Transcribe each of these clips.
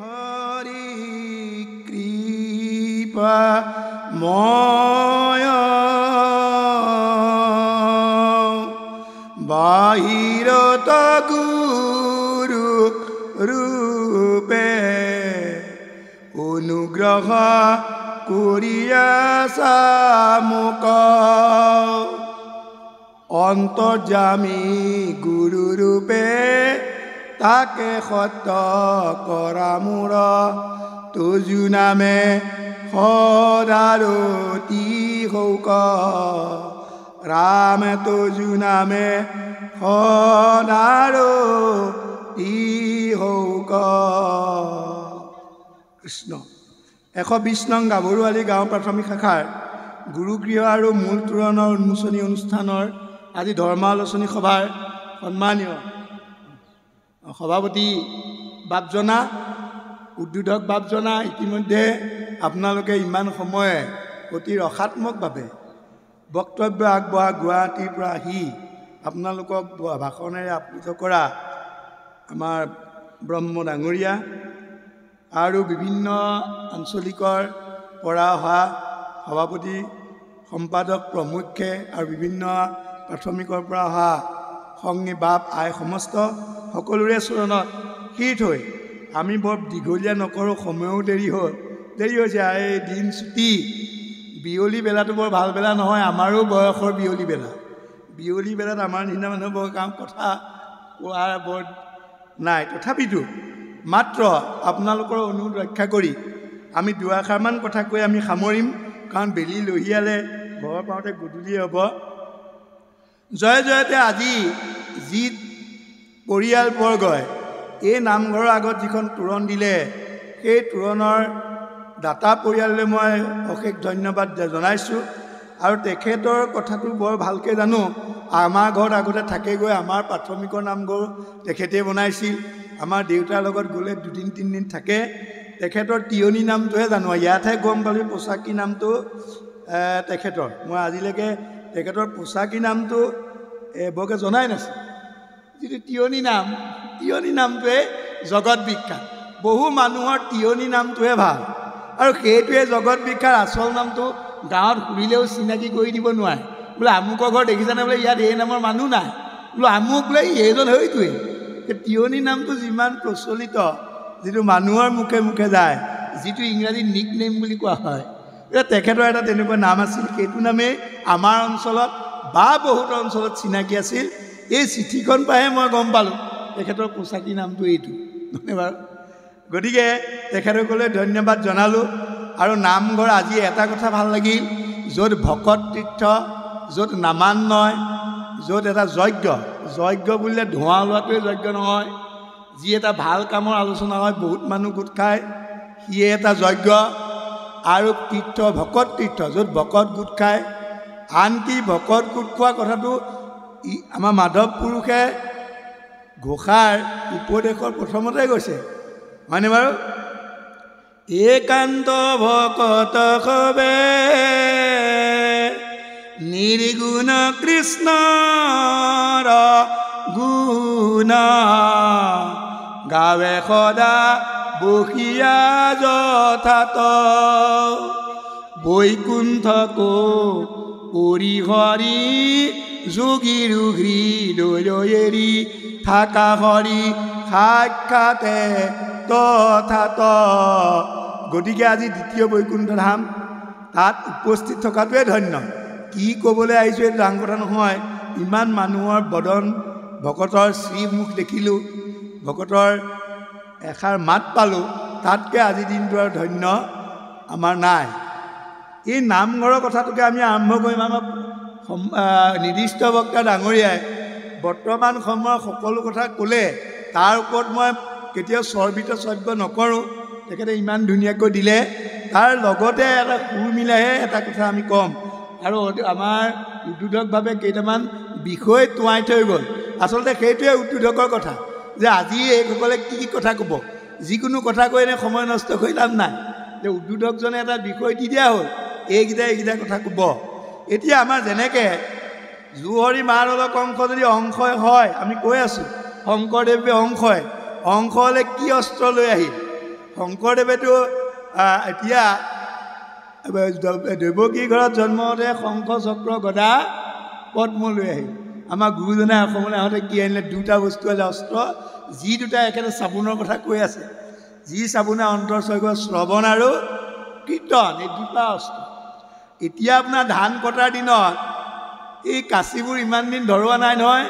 হৰি কৃপা ময় বাহিৰত গুৰু ৰূপে অনুগ্ৰহ কৰিয়া চামুক অন্তৰ্যামী গুৰু ৰূপে তাকে সত্য কৰা মোৰ তুজু নামে সদাৰতি হৌক ৰাম তুজু নামে সদাৰতি হৌক কৃষ্ণ 120 নং গাভৰুৱালী গাঁও প্ৰাথমিক শাখাৰ গুৰুগৃহ আৰু মূল তোৰণৰ উন্মোচনী অনুষ্ঠানৰ আজি ধৰ্মালোচনী সভাৰ সন্মানীয় সভাপতি বাপজনা উদ্বোধক বাপজনা ইতিমধ্যে আপোনালোকে ইমান সময়ে অতি ৰসাত্মকভাৱে বক্তব্য আগবঢ়া গুৱাহাটীৰ পৰা আহি আপোনালোকক ভাষণেৰে আপ্লুত কৰা আমাৰ ব্ৰহ্ম ডাঙৰীয়া আৰু বিভিন্ন আঞ্চলিকৰ পৰা অহা সভাপতি সম্পাদক প্ৰমুখ্যে আৰু বিভিন্ন প্ৰাথমিকৰ পৰা অহা সংগী বাপ আই সমস্ত সকলোৰে চৰণত শিৰ থৈ আমি বৰ দীঘলীয়া নকৰোঁ সময়ো দেৰি হৈছে এই দিন ছুটি বিয়লি বেলাটো বৰ ভাল বেলা নহয় আমাৰো বয়সৰ বিয়লি বেলাত আমাৰ নিচিনা মানুহ বৰ কাম কথা কোৱাৰ বৰ নাই তথাপিতো মাত্ৰ আপোনালোকৰ অনুৰোধ ৰক্ষা কৰি আমি দুআষাৰমান কথা কৈ আমি সামৰিম কাৰণ বেলি লহিয়ালে ঘৰ পাওঁতে গধূলি হ'ব জয় জয়তে আজি যি পৰিয়ালবৰ্গই এই নামঘৰৰ আগত যিখন তোৰণ দিলে সেই তোৰণৰ দাতা পৰিয়াললৈ মই অশেষ ধন্যবাদ জনাইছোঁ আৰু তেখেতৰ কথাটো বৰ ভালকৈ জানো আমাৰ ঘৰত আগতে থাকেগৈ আমাৰ প্ৰাথমিকৰ নামঘৰ তেখেতে বনাইছিল আমাৰ দেউতাৰ লগত গ'লে 2-3 দিন থাকে তেখেতৰ তিয়নি নামটোহে জানো ইয়াতহে গম পালোঁ পোচাকী নামটো তেখেতৰ মই আজিলৈকে তেখেতৰ পোচাকী নামটো বৰকৈ জনাই নাছিল যিটো তিয়নি নামটোৱে জগত বিখ্যাত বহু মানুহৰ তিয়নি নামটোহে ভাল আৰু সেইটোৱে জগত বিখ্যাত আচল নামটো গাঁৱত সুধিলেও চিনাকি কৰি দিব নোৱাৰে বোলে আমুকৰ ঘৰ দেখিছানে বোলে ইয়াত এই নামৰ মানুহ নাই বোলে আমুক বোলে এইজন হয়টোৱে তিয়নি নামটো যিমান প্ৰচলিত যিটো মানুহৰ মুখে মুখে যায় যিটো ইংৰাজী নিক নেম বুলি কোৱা হয় তেখেতৰ এটা তেনেকুৱা নাম আছিল সেইটো নামেই আমাৰ অঞ্চলত বা বহুত অঞ্চলত চিনাকি আছিল এই চিঠিখন পাইহে মই গম পালোঁ তেখেতৰ পোচাকী নামটো এইটো ধন্যবাদ গতিকে তেখেতসকলে ধন্যবাদ জনালোঁ আৰু নামঘৰ আজি এটা কথা ভাল লাগিল য'ত ভকত তীৰ্থ য'ত নামান্নয় য'ত এটা যজ্ঞ বুলিলে ধোঁৱা ওলোৱাটোৱে যজ্ঞ নহয় যি এটা ভাল কামৰ আলোচনা হয় বহুত মানুহ গোট খায় সিয়ে এটা যজ্ঞ আৰু তীৰ্থ ভকত তীৰ্থ য'ত ভকত গোট খায় আনকি ভকত গোট খোৱা কথাটো আমাৰ মাধৱ পুৰুষে ঘোষাৰ উপদেশৰ প্ৰথমতে গৈছে হয়নে বাৰু একান্ত ভকত হবে নিৰ্গুণ কৃষ্ণৰ গুণ গাৱে সদা বসিয়া যথাত বৈকুণ্ঠকো পৰিহৰি যোগীৰ হৃদয় এৰি থাকা হৰি সাক্ষাতে তথাত গতিকে আজি দ্বিতীয় বৈকুণ্ঠ ধাম তাত উপস্থিত থকাটোৱে ধন্য কি ক'বলৈ আহিছোঁ এইটো ডাঙৰ কথা নহয় ইমান মানুহৰ বদন ভকতৰ শ্ৰীমুখ দেখিলোঁ ভকতৰ এষাৰ মাত পালোঁ তাতকৈ আজি দিনটো আৰু ধন্য আমাৰ নাই এই নামঘৰৰ কথাটোকে আমি আৰম্ভ কৰিম আমাৰ নিৰ্দিষ্ট বক্তা ডাঙৰীয়াই বৰ্তমান সময়ৰ সকলো কথা ক'লে তাৰ ওপৰত মই কেতিয়াও চৰ্বিত চৰ্ব নকৰোঁ তেখেতে ইমান ধুনীয়াকৈ দিলে তাৰ লগতে এটা সুৰ মিলাইহে এটা কথা আমি ক'ম আৰু আমাৰ উদ্বোধকভাৱে কেইটামান বিষয় তোঁৱাই থৈ গ'ল আচলতে সেইটোৱে উদ্বোধকৰ কথা যে আজি এইসকলে কি কথা ক'ব যিকোনো কথা কৈ এনে সময় নষ্ট কৰি লাভ নাই যে উদ্বোধকজনে এটা বিষয় দি দিয়া হ'ল এইকেইটা কথা ক'ব এতিয়া আমাৰ যেনেকৈ জুহৰি মাৰলৰ অংশ যদি অংশই হয় আমি কৈ আছোঁ শংকৰদেৱে অংশ হ'লে কি অস্ত্ৰ লৈ আহিল শংকৰদেৱেতো এতিয়া দেৱকীৰ ঘৰত জন্ম হওঁতে শংখ চক্ৰ গদা পদ্ম লৈ আহিল। আমাৰ গুৰুজনে অসমলৈ আহোঁতে কি আনিলে? দুটা বস্তু আনিলে, অস্ত্ৰ। যি দুটা একেবাৰে চাবোনৰ কথা কৈ আছে, যি চাবোনে অন্তৰ চৈগ, শ্ৰৱণ আৰু কীৰ্তন, এই দুটা অস্ত্ৰ। এতিয়া আপোনাৰ ধান কটাৰ দিনত এই কাঁচিবোৰ ইমান দিন ধৰোৱা নাই নহয়।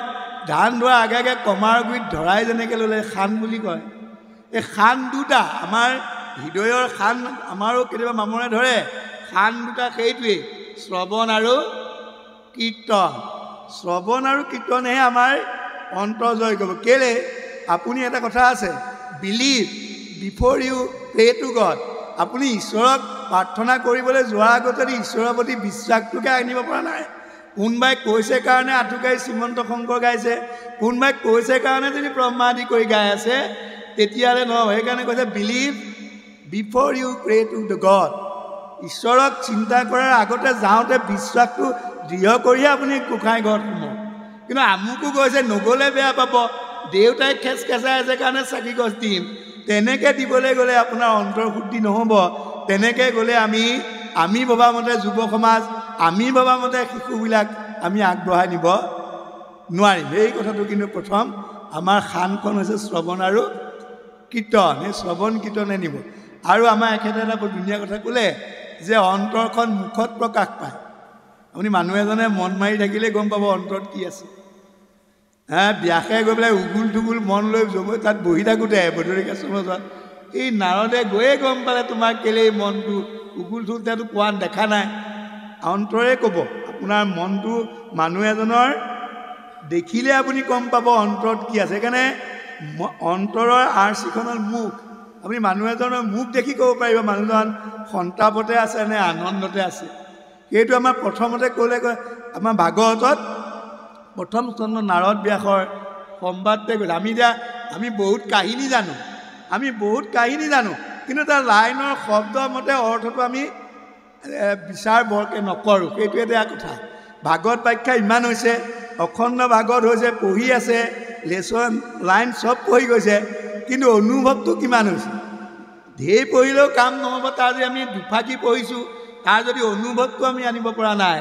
ধান ধোৱাৰ আগে আগে কমাৰ গুৰিত ধৰাই যেনেকৈ ল'লে খান বুলি কয়, এই খান দুটা আমাৰ হৃদয়ৰ খান, আমাৰো কেতিয়াবা মামৰে ধৰে। খান দুটা সেইটোৱেই, শ্ৰৱণ আৰু কীৰ্তন। শ্ৰৱণ আৰু কীৰ্তনেহে আমাৰ অন্তৰ জয় কৰিব। কেলে? আপুনি এটা কথা আছে, believe before you pray to God. আপুনি ঈশ্বৰক প্ৰাৰ্থনা কৰিবলৈ যোৱাৰ আগত যদি ঈশ্বৰৰ প্ৰতি বিশ্বাসটোকে আনিব পৰা নাই, কোনোবাই কৈছে কাৰণে আঁঠুকাই শ্ৰীমন্ত শংকৰ গাইছে, কোনোবাই কৈছে কাৰণে যদি ব্ৰহ্মা আদি কৰি গাই আছে, তেতিয়াহ'লে নহ'ব। সেইকাৰণে কৈছে believe before you pray to the God. ঈশ্বৰক চিন্তা কৰাৰ আগতে যাওঁতে বিশ্বাসটো দৃঢ় কৰিহে আপুনি গোসাঁই ঘৰত সোমাব। কিন্তু আমুকো কৈছে নগ'লে বেয়া পাব, দেউতাই খেচখেচাই আছে কাৰণে চাকি গছ দিম, তেনেকৈ দিবলৈ গ'লে আপোনাৰ অন্তৰ শুদ্ধি নহ'ব। তেনেকৈ গ'লে আমি ভবামতে যুৱ সমাজ, আমি ভবামতে শিশুবিলাক আমি আগবঢ়াই নিব নোৱাৰিম। এই কথাটো কিন্তু প্ৰথম আমাৰ খানখন হৈছে শ্ৰৱণ আৰু কীৰ্তন। এই শ্ৰৱণ কীৰ্তনে নিব। আৰু আমাৰ এখেতে এটা বৰ ধুনীয়া কথা ক'লে যে অন্তৰখন মুখত প্ৰকাশ পায়। আপুনি মানুহ এজনে মন মাৰি থাকিলে গম পাব অন্তৰত কি আছে। ব্যাসে গৈ পেলাই উগুল টুগুল মন লৈ তাত বহি থাকোঁতে বদৰিকা সমাজত এই নাৰদে গৈয়ে গম পালে তোমাৰ কেলেই মনটো উগুল থুগুলটো কোৱা দেখা নাই। অন্তৰে ক'ব আপোনাৰ মনটো। মানুহ এজনৰ দেখিলে আপুনি গম পাব অন্তৰত কি আছে। সেইকাৰণে অন্তৰৰ আৰ্চিখনৰ মুখ, আপুনি মানুহ এজনৰ মুখ দেখি ক'ব পাৰিব মানুহজন সন্তাপতে আছে নে আনন্দতে আছে। সেইটো আমাৰ প্ৰথমতে ক'লে আমাৰ ভাগৱতত প্ৰথম চন্দ্ৰ নাৰদ ব্যাসৰ সম্বাদতে কৈছে। আমি বহুত কাহিনী জানো, কিন্তু তাৰ লাইনৰ শব্দ মতে অৰ্থটো আমি বিচাৰ বৰকৈ নকৰোঁ। সেইটো এটা কথা। ভাগৱত ব্যাখ্যা ইমান হৈছে, অখণ্ড ভাগৱত হৈছে, পঢ়ি আছে, লেচন লাইন চব পঢ়ি গৈছে, কিন্তু অনুভৱটো কিমান হৈছে? ঢেৰ পঢ়িলেও কাম নহ'ব। তাৰ যদি আমি দুফাকি পঢ়িছোঁ, তাৰ যদি অনুভৱটো আমি আনিব পৰা নাই,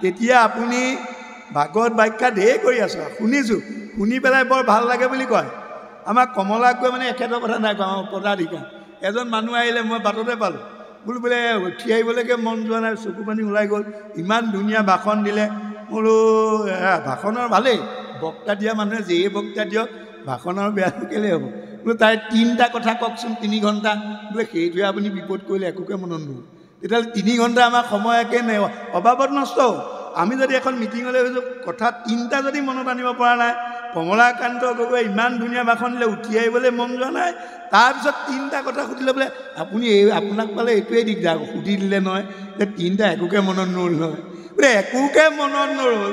তেতিয়া আপুনি ভাগৱত ব্যাখ্যা ঢেৰ কৰি আছোঁ, শুনিছোঁ, শুনি পেলাই বৰ ভাল লাগে বুলি কয়। আমাৰ কমলাক গৈ মানে এখেতৰ কথা নাই কওঁ, আমাৰ পদাধিকাৰ এজন মানুহ আহিলে, মই বাটতে পালোঁ, বোলে উঠি আহিবলৈকে মন যোৱা নাই, চকু পানী ওলাই গ'ল। ইমান ধুনীয়া ভাষণ দিলে। বোলো ভাষণৰ ভালেই, বক্তা দিয়া মানুহে যিয়ে বক্তা দিয়ক, ভাষণৰ বেয়া কেলৈ হ'ব? বোলো তাই 3টা কথা কওকচোন 3 ঘণ্টা। বোলে সেইটোৱে আপুনি বিপদ কৰিলে একোকে মনত নহ'ব। তেতিয়াহ'লে 3 ঘণ্টা আমাৰ সময় একে নাই, অভাৱত নষ্ট। আমি যদি এখন মিটিঙলৈ গৈছোঁ, কথা 3টা যদি মনত আনিব পৰা নাই, কমলাকান্ত গগৈ ইমান ধুনীয়া ভাষণ দিলে, উঠি আহিবলৈ মন যোৱা নাই। তাৰপিছত 3টা কথা সুধিলে, বোলে আপুনি আপোনাক পালে এইটোৱে দিগদাৰ, সুধি দিলে নহয় যে 3টা একোকে মনত নৰ'ল নহয়। বোলে একোকে মনত নৰ'ল,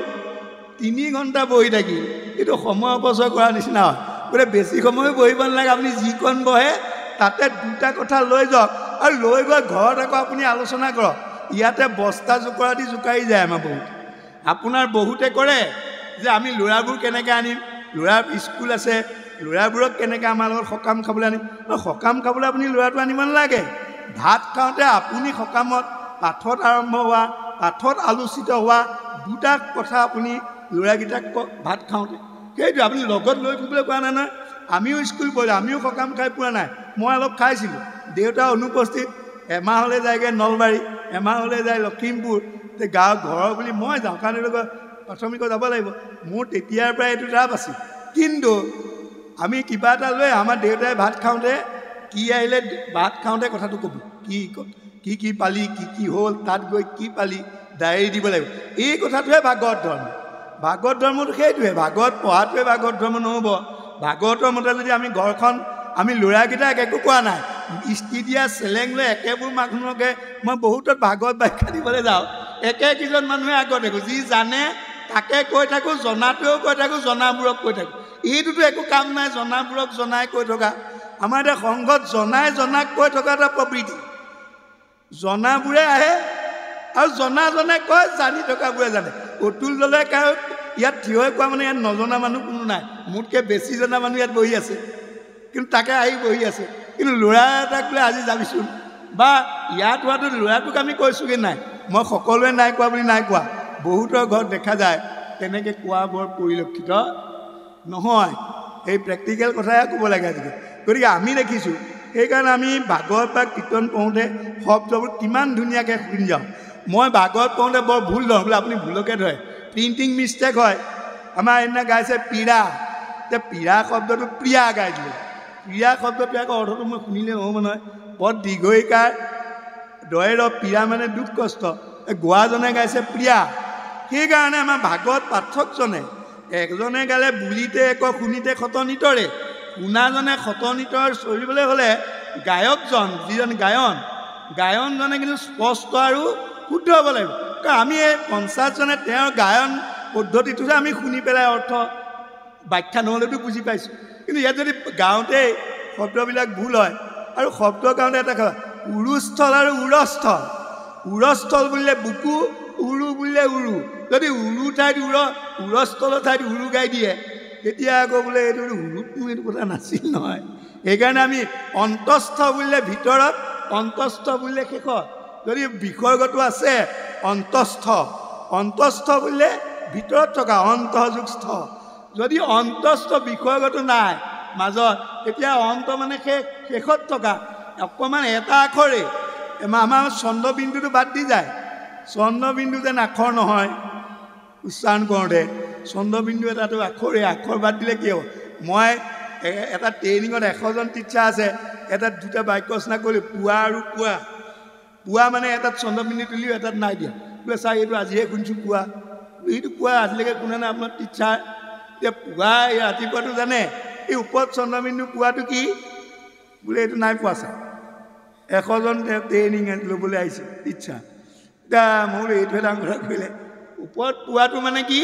3 ঘণ্টা বহি থাকিল, এইটো সময় অপচয় কৰাৰ নিচিনা হয়। বোলে বেছি সময়ো বহিব নালাগে, আপুনি যিকণ বহে তাতে 2টা কথা লৈ যাওক, আৰু লৈ গৈ ঘৰত আকৌ আপুনি আলোচনা কৰক। ইয়াতে বস্তা জোকৰা দি জোকাৰি যায় আমাৰ বহুত। আপোনাৰ বহুতে কৰে যে আমি ল'ৰাবোৰ কেনেকৈ আনিম, ল'ৰাৰ স্কুল আছে, ল'ৰাবোৰক কেনেকৈ আমাৰ লগত সকাম খাবলৈ আনিম। সকাম খাবলৈ আপুনি ল'ৰাটো আনিব নালাগে। ভাত খাওঁতে আপুনি সকামত পাঠত আৰম্ভ হোৱা, পাঠত আলোচিত হোৱা 2টা কথা আপুনি ল'ৰাকেইটাক কওক ভাত খাওঁতে। সেইটো আপুনি লগত লৈ ফুৰিবলৈ কোৱা নাই নহয়। আমিও স্কুল পঢ়িলোঁ, আমিও সকাম খাই পোৱা নাই। মই অলপ খাইছিলোঁ, দেউতা অনুপস্থিত। এমাহলৈ যায়গৈ নলবাৰী, এমাহলৈ যায় লখিমপুৰ, ঘৰৰ বুলি মই যাওঁ, কাৰণ প্ৰাথমিকত যাব লাগিব। মোৰ তেতিয়াৰ পৰাই এইটো ৰাপ আছিল। কিন্তু আমি কিবা এটা লৈ আমাৰ দেউতাই ভাত খাওঁতে কি আহিলে, ভাত খাওঁতে কথাটো ক'ব, কি পালি, কি হ'ল, তাত গৈ কি পালি, ডায়েৰী দিব লাগিব। এই কথাটোহে ভাগৱত ধৰ্ম। ভাগৱত ধৰ্মটো সেইটোৱে। ভাগৱত পঢ়াটোৱে ভাগৱত ধৰ্ম নহ'ব। ভাগৱতৰ মতে যদি আমি ঘৰখন, আমি ল'ৰাকেইটাক একো কোৱা নাই, ইস্তি দিয়া চেলেং লৈ একেবোৰ মানুহকে মই বহুতত ভাগৱত ব্যাখ্যা দিবলৈ যাওঁ, একেকেইজন মানুহে আগত দেখোঁ, যি জানে তাকে কৈ থাকোঁ, জনাটোৱেও কৈ থাকোঁ, জনাবোৰক কৈ থাকোঁ। এইটোতো একো কাম নাই, জনাবোৰক জনাই কৈ থকা। আমাৰ এতিয়া সংঘত জনাক কৈ থকা এটা প্ৰবৃত্তি। জনাবোৰে আহে আৰু জনাজনে কয়, জানি থকাবোৰে জানে। অতুল দলে কাৰো ইয়াত থিয় হৈ কোৱা মানে ইয়াত নজনা মানুহ কোনো নাই। মোতকৈ বেছি জনা মানুহ ইয়াত বহি আছে, কিন্তু তাকে আহি বহি আছে। কিন্তু ল'ৰা এটাক বোলে আজি যাবিচোন বা ইয়াত হোৱাটো ল'ৰাটোক আমি কৈছোঁগৈ নাই মই সকলোৱে নাই কোৱা বুলি নাই কোৱা বহুতৰ ঘৰত দেখা যায় তেনেকৈ কোৱা বৰ পৰিলক্ষিত নহয় এই প্ৰেক্টিকেল কথাই ক'ব লাগে আজিকালি গতিকে আমি দেখিছোঁ সেইকাৰণে আমি ভাগৱত বা কীৰ্তন পঢ়োঁতে শব্দবোৰ কিমান ধুনীয়াকৈ শুনি যাওঁ মই ভাগৱত পঢ়োঁতে বৰ ভুল ধৰোঁ বোলে আপুনি ভুলকে ধৰে প্ৰিণ্টিং মিষ্টেক হয় আমাৰ এদিনা গাইছে পীড়া এতিয়া পীড়া শব্দটো প্ৰিয়া গাই দিলে প্ৰিয়া শব্দটো আকৌ অৰ্থটো মই শুনিলে নহ'ব নহয় বৰ দীৰ্ঘইকাৰ দয়েৰ পীড়া মানে দুখ কষ্ট গোৱাজনে গাইছে প্ৰিয়া সেইকাৰণে আমাৰ ভাগৱত পাঠকজনে একজনে গালে বুলিতে এক শুনিতে খতনিতৰে শুনাজনে খতনিতৰ চলিবলৈ হ'লে গায়কজন যিজন গায়নজনে কিন্তু স্পষ্ট আৰু শুদ্ধ হ'ব লাগিব কাৰণ আমি এই পঞ্চাছজনে তেওঁৰ গায়ন পদ্ধতিটোহে আমি শুনি পেলাই অৰ্থ ব্যাখ্যা নহ'লেতো বুজি পাইছোঁ কিন্তু ইয়াত যদি গাওঁতেই শব্দবিলাক ভুল হয় আৰু শব্দ গাওঁতে এটা কথা উৰুস্থল আৰু উৰস্থল বুলিলে বুকু উৰু বুলিলে উৰু যদি উৰু ঠাইত উৰস্থলৰ ঠাইত উৰু গাই দিয়ে তেতিয়া আকৌ বোলে এইটো উৰুটো এইটো কথা নাছিল নহয় সেইকাৰণে আমি অন্তস্থ বুলিলে ভিতৰত অন্তস্থ বুলিলে শেষত যদি বিষয়গতো আছে অন্তস্থ বুলিলে ভিতৰত থকা অন্তঃযুগস্থ যদি অন্তস্থ বিষয়গত নাই মাজত তেতিয়া অন্ত মানে শেষত থকা অকণমান এটা আখৰে আমাৰ চন্দ্ৰবিন্দুটো বাদ দি যায় চন্দ্ৰবিন্দু যেন আখৰ নহয় উচ্চাৰণ কৰোঁতে চন্দ্ৰবিন্দু এটাটো আখৰ বাদ দিলে কি হ'ব মই এটা ট্ৰেইনিঙত 100জন টিচাৰ আছে এটাত দুটা বাক্য ৰচনা কৰিলোঁ পুৱা আৰু পুৱা মানে এটাত চন্দ্ৰবিন্দু তুলিও এটাত নাই দিয়া বোলে ছাৰ এইটো আজিহে শুনিছোঁ পুৱা এইটো পুৱা আজিলৈকে শুনা নাই আপোনাৰ টিচাৰ এতিয়া পুৱা এই ৰাতিপুৱাটো জানে এই ওপৰত চন্দ্ৰবিন্দু পোৱাটো কি বোলে এইটো নাই পোৱা ছাৰ 100জন ট্ৰেইনিং ল'বলৈ আহিছে টিচাৰ এতিয়া মই বোলো এইটো এটা কথা কৰিলে ওপৰত পোৱাটো মানে কি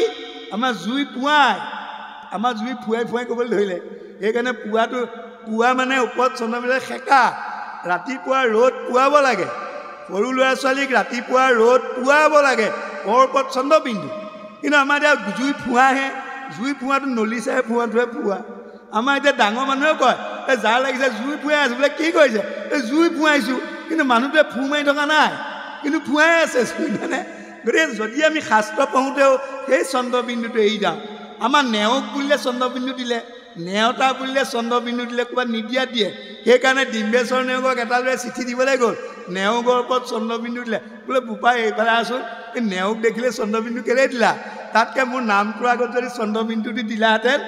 আমাৰ জুই ফুৱাই ক'বলৈ ধৰিলে সেইকাৰণে পুৱা মানে ওপৰত চন্দ্ৰবিন্দু সেকা ৰাতিপুৱা ৰ'দ পুৱাব লাগে সৰু ল'ৰা ছোৱালীক ৰাতিপুৱা ৰ'দ পুৱাব লাগে ওপৰত চন্দ্ৰবিন্দু কিন্তু আমাৰ এতিয়া জুই ফুৱাটো নলিচাহে ফুৱাটোহে ফুৱা আমাৰ এতিয়া ডাঙৰ মানুহে কয় এই যাৰ লাগিছে জুই ফুৱাই আছোঁ বোলে কি কৰিছে এই জুই ফুৱাইছোঁ কিন্তু মানুহটোৱে ফু মাৰি থকা নাই কিন্তু ফুৱাই আছে জুই মানে গতিকে যদি আমি শাস্ত্ৰ পঢ়োঁতেও সেই চন্দ্ৰবিন্দুটো এৰি যাওঁ আমাৰ নেওগ বুলিলে চন্দ্ৰবিন্দু দিলে নেওতা বুলিলে চন্দ্ৰবিন্দু দিলে ক'ৰবাত নিদিয়াত দিয়ে সেইকাৰণে ডিম্বেশ্বৰ নেওগক এটা ল'ৰাই চিঠি দিবলৈ গ'ল নেওগৰ ওপৰত চন্দ্ৰবিন্দু দিলে বোলে বোপাই এইফালে আছোঁ এই নেওগ দেখিলে চন্দ্ৰবিন্দু কেলৈ দিলা তাতকৈ মোৰ নামটোৰ আগত যদি চন্দ্ৰবিন্দুটো দিলাহেঁতেন